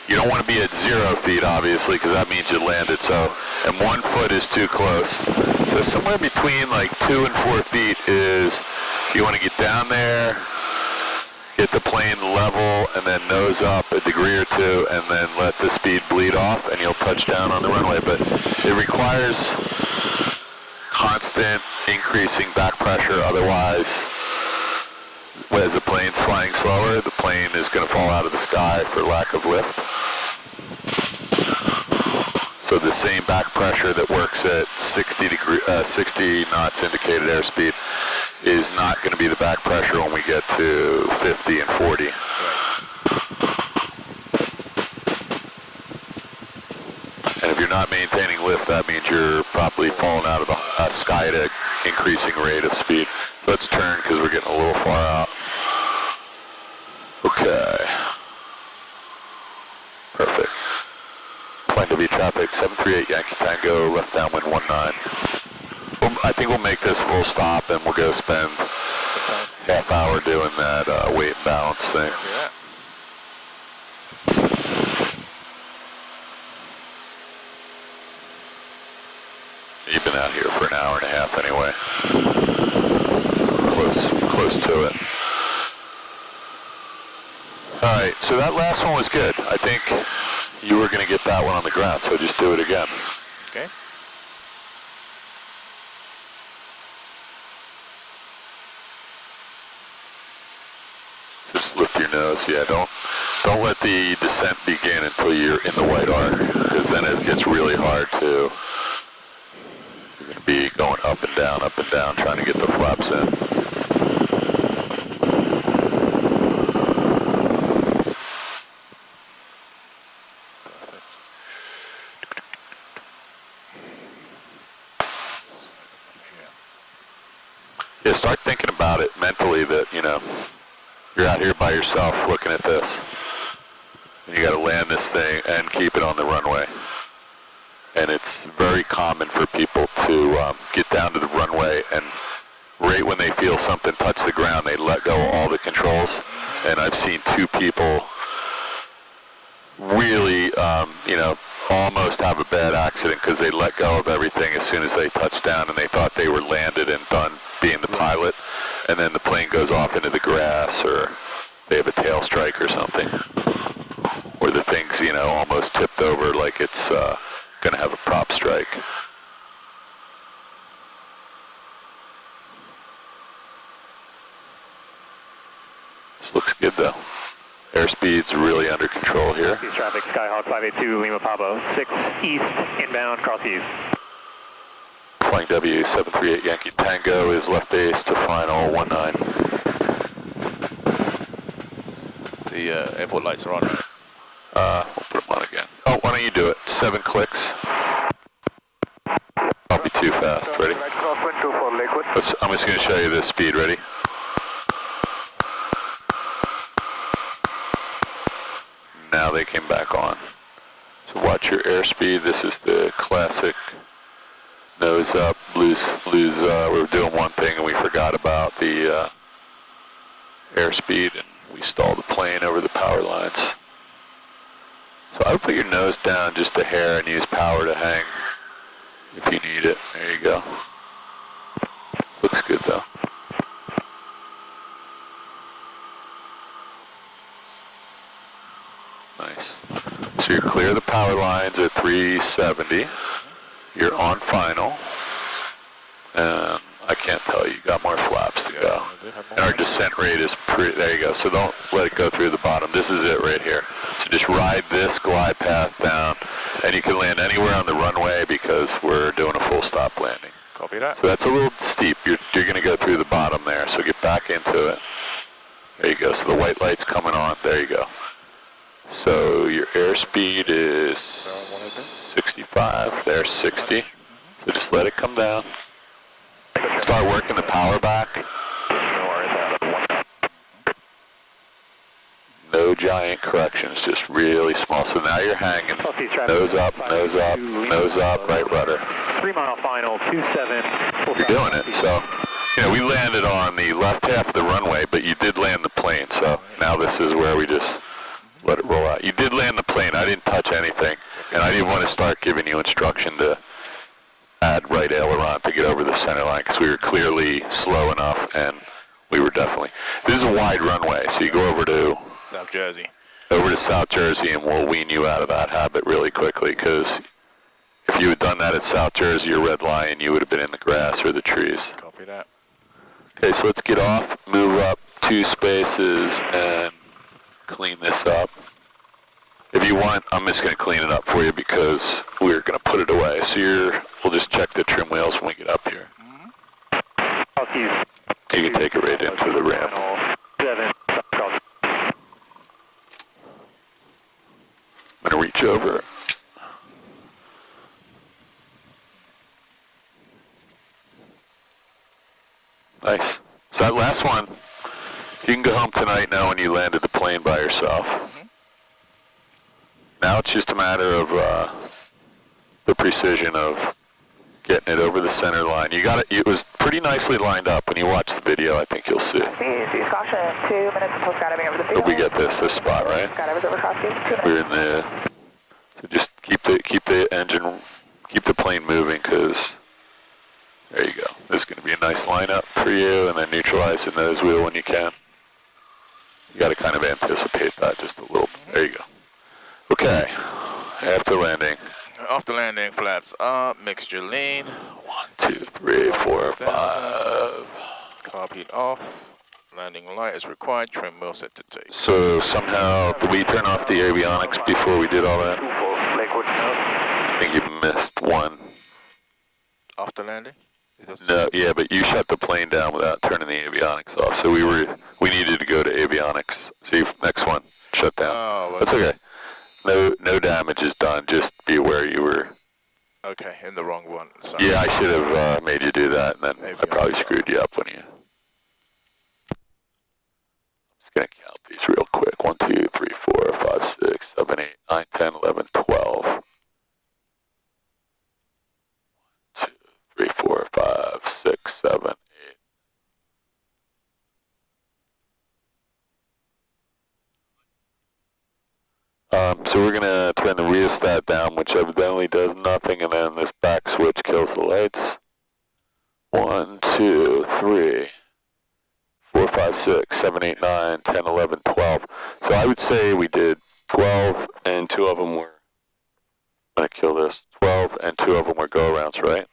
you don't want to be at 0 feet, obviously, because that means you landed, so, and 1 foot is too close. So somewhere between like 2 and 4 feet is, you want to get down there, get the plane level, and then nose up a degree or two, and then let the speed bleed off, and you'll touch down on the runway. But it requires constant increasing back pressure, otherwise as the plane's flying slower, the plane is going to fall out of the sky for lack of lift. So the same back pressure that works at 60 knots indicated airspeed is not going to be the back pressure when we get to 50 and 40. Right. And if you're not maintaining lift, that means you're probably falling out of the sky at an increasing rate of speed. Let's turn because we're getting a little far out. Okay. Perfect. Flight W traffic 738 Yankee Tango, left downwind 19. I think we'll make this full stop and we'll go spend half hour doing that weight and balance thing. Yeah. You've been out here for an hour and a half anyway. Close to it. Alright, so that last one was good. I think you were going to get that one on the ground, so just do it again. Okay. Just lift your nose. Yeah, don't let the descent begin until you're in the white arc, because then it gets really hard to. You're going to be going up and down, trying to get the flaps in. Yeah, start thinking about it mentally that, you know, you're out here by yourself looking at this. And you got to land this thing and keep it on the runway. And it's very common for people to get down to the runway and right when they feel something touch the ground, they let go of all the controls. And I've seen two people really, you know, almost have a bad accident because they let go of everything as soon as they touched down and they thought they were landed and done being the pilot. And then the plane goes off into the grass or they have a tail strike or something. Or the thing's, you know, almost tipped over like it's going to have a prop strike. This looks good though. Airspeed's really under control here. Traffic, Skyhawk 582, Lima Pablo, 6 east, inbound, cross east. Flying W 738 Yankee Tango is left base to final 19. The airport lights are on, right? We'll put them on again. Oh, why don't you do it? 7 clicks. I'll be too fast. Ready? I'm just going to show you this speed. Ready? Now they came back on. So watch your airspeed. This is the classic nose up, lose. We were doing one thing and we forgot about the airspeed and we stalled the plane over the power lines. So I would put your nose down just a hair and use power to hang if you need it. There you go. Looks good though. Nice. So you're clear of the power lines at 370. You're on final. And I can't tell you got more flaps to go. And our descent rate is pretty, there you go. So don't let it go through the bottom. This is it right here. So just ride this glide path down. And you can land anywhere on the runway because we're doing a full stop landing. Copy that. So that's a little steep. You're going to go through the bottom there. So get back into it. There you go. So the white light's coming on. There you go. So your airspeed is 65. There's 60. So just let it come down. Start working the power back. No giant corrections, just really small. So now you're hanging. Nose up, nose up, nose up, right rudder. 3 mile final, 27. You're doing it. So, you know, we landed on the left half of the runway, but you did land the plane. So now this is where we just let it roll out. You did land the plane. I didn't touch anything. And I didn't want to start giving you instruction to add right aileron to get over the center line because we were clearly slow enough and we were definitely. This is a wide runway, so you go over to South Jersey. Over to South Jersey and we'll wean you out of that habit really quickly because if you had done that at South Jersey or Red Lion, you would have been in the grass or the trees. Copy that. Okay, so let's get off, move up 2 spaces and clean this up. If you want, I'm just going to clean it up for you because we're going to put it away. So we'll just check the trim wheels when we get up here. You can take it right into the ramp. I'm going to reach over. Nice. So that last one, you can go home tonight now when you landed the plane by yourself. Now it's just a matter of the precision of getting it over the center line. You got it. It was pretty nicely lined up. When you watch the video, I think you'll see. Use caution. 2 minutes until skydiving over the field. But we get this spot, right? Skydivers over cross keys. 2 minutes. We're in the. So just keep the engine, keep the plane moving, because there you go. This is going to be a nice lineup for you, and then neutralize the nose wheel when you can. You got to kind of anticipate that just a little. There you go. Okay. After landing. After landing, flaps up, mixture lean. 1, 2, 3, 4, 5. Carb heat off. Landing light is required. Trim wheel set to take. So somehow, did we turn off the avionics before we did all that? I think you missed one. After landing? No, yeah, but you shut the plane down without turning the avionics off. So we needed to go to avionics. See, next one, shut down. Oh, well, that's okay. No damage is done. Just be aware you were. Okay, in the wrong one. Sorry. Yeah, I should have made you do that, and then I probably screwed you up when you. I'm just gonna count these real quick. 1, 2, 3, 4, 5, 6, 7, 8, 9, 10, 11, 12. 1, 2, 3, 4, 5, 6, 7, 8. So we're gonna turn the rheostat down, which evidently does nothing, and then this back switch kills the lights. 1, 2, 3, 4, 5, 6, 7, 8, 9, 10, 11, 12. So I would say we did 12, and 2 of them were. I'm gonna kill this. 12, and 2 of them were go-arounds, right?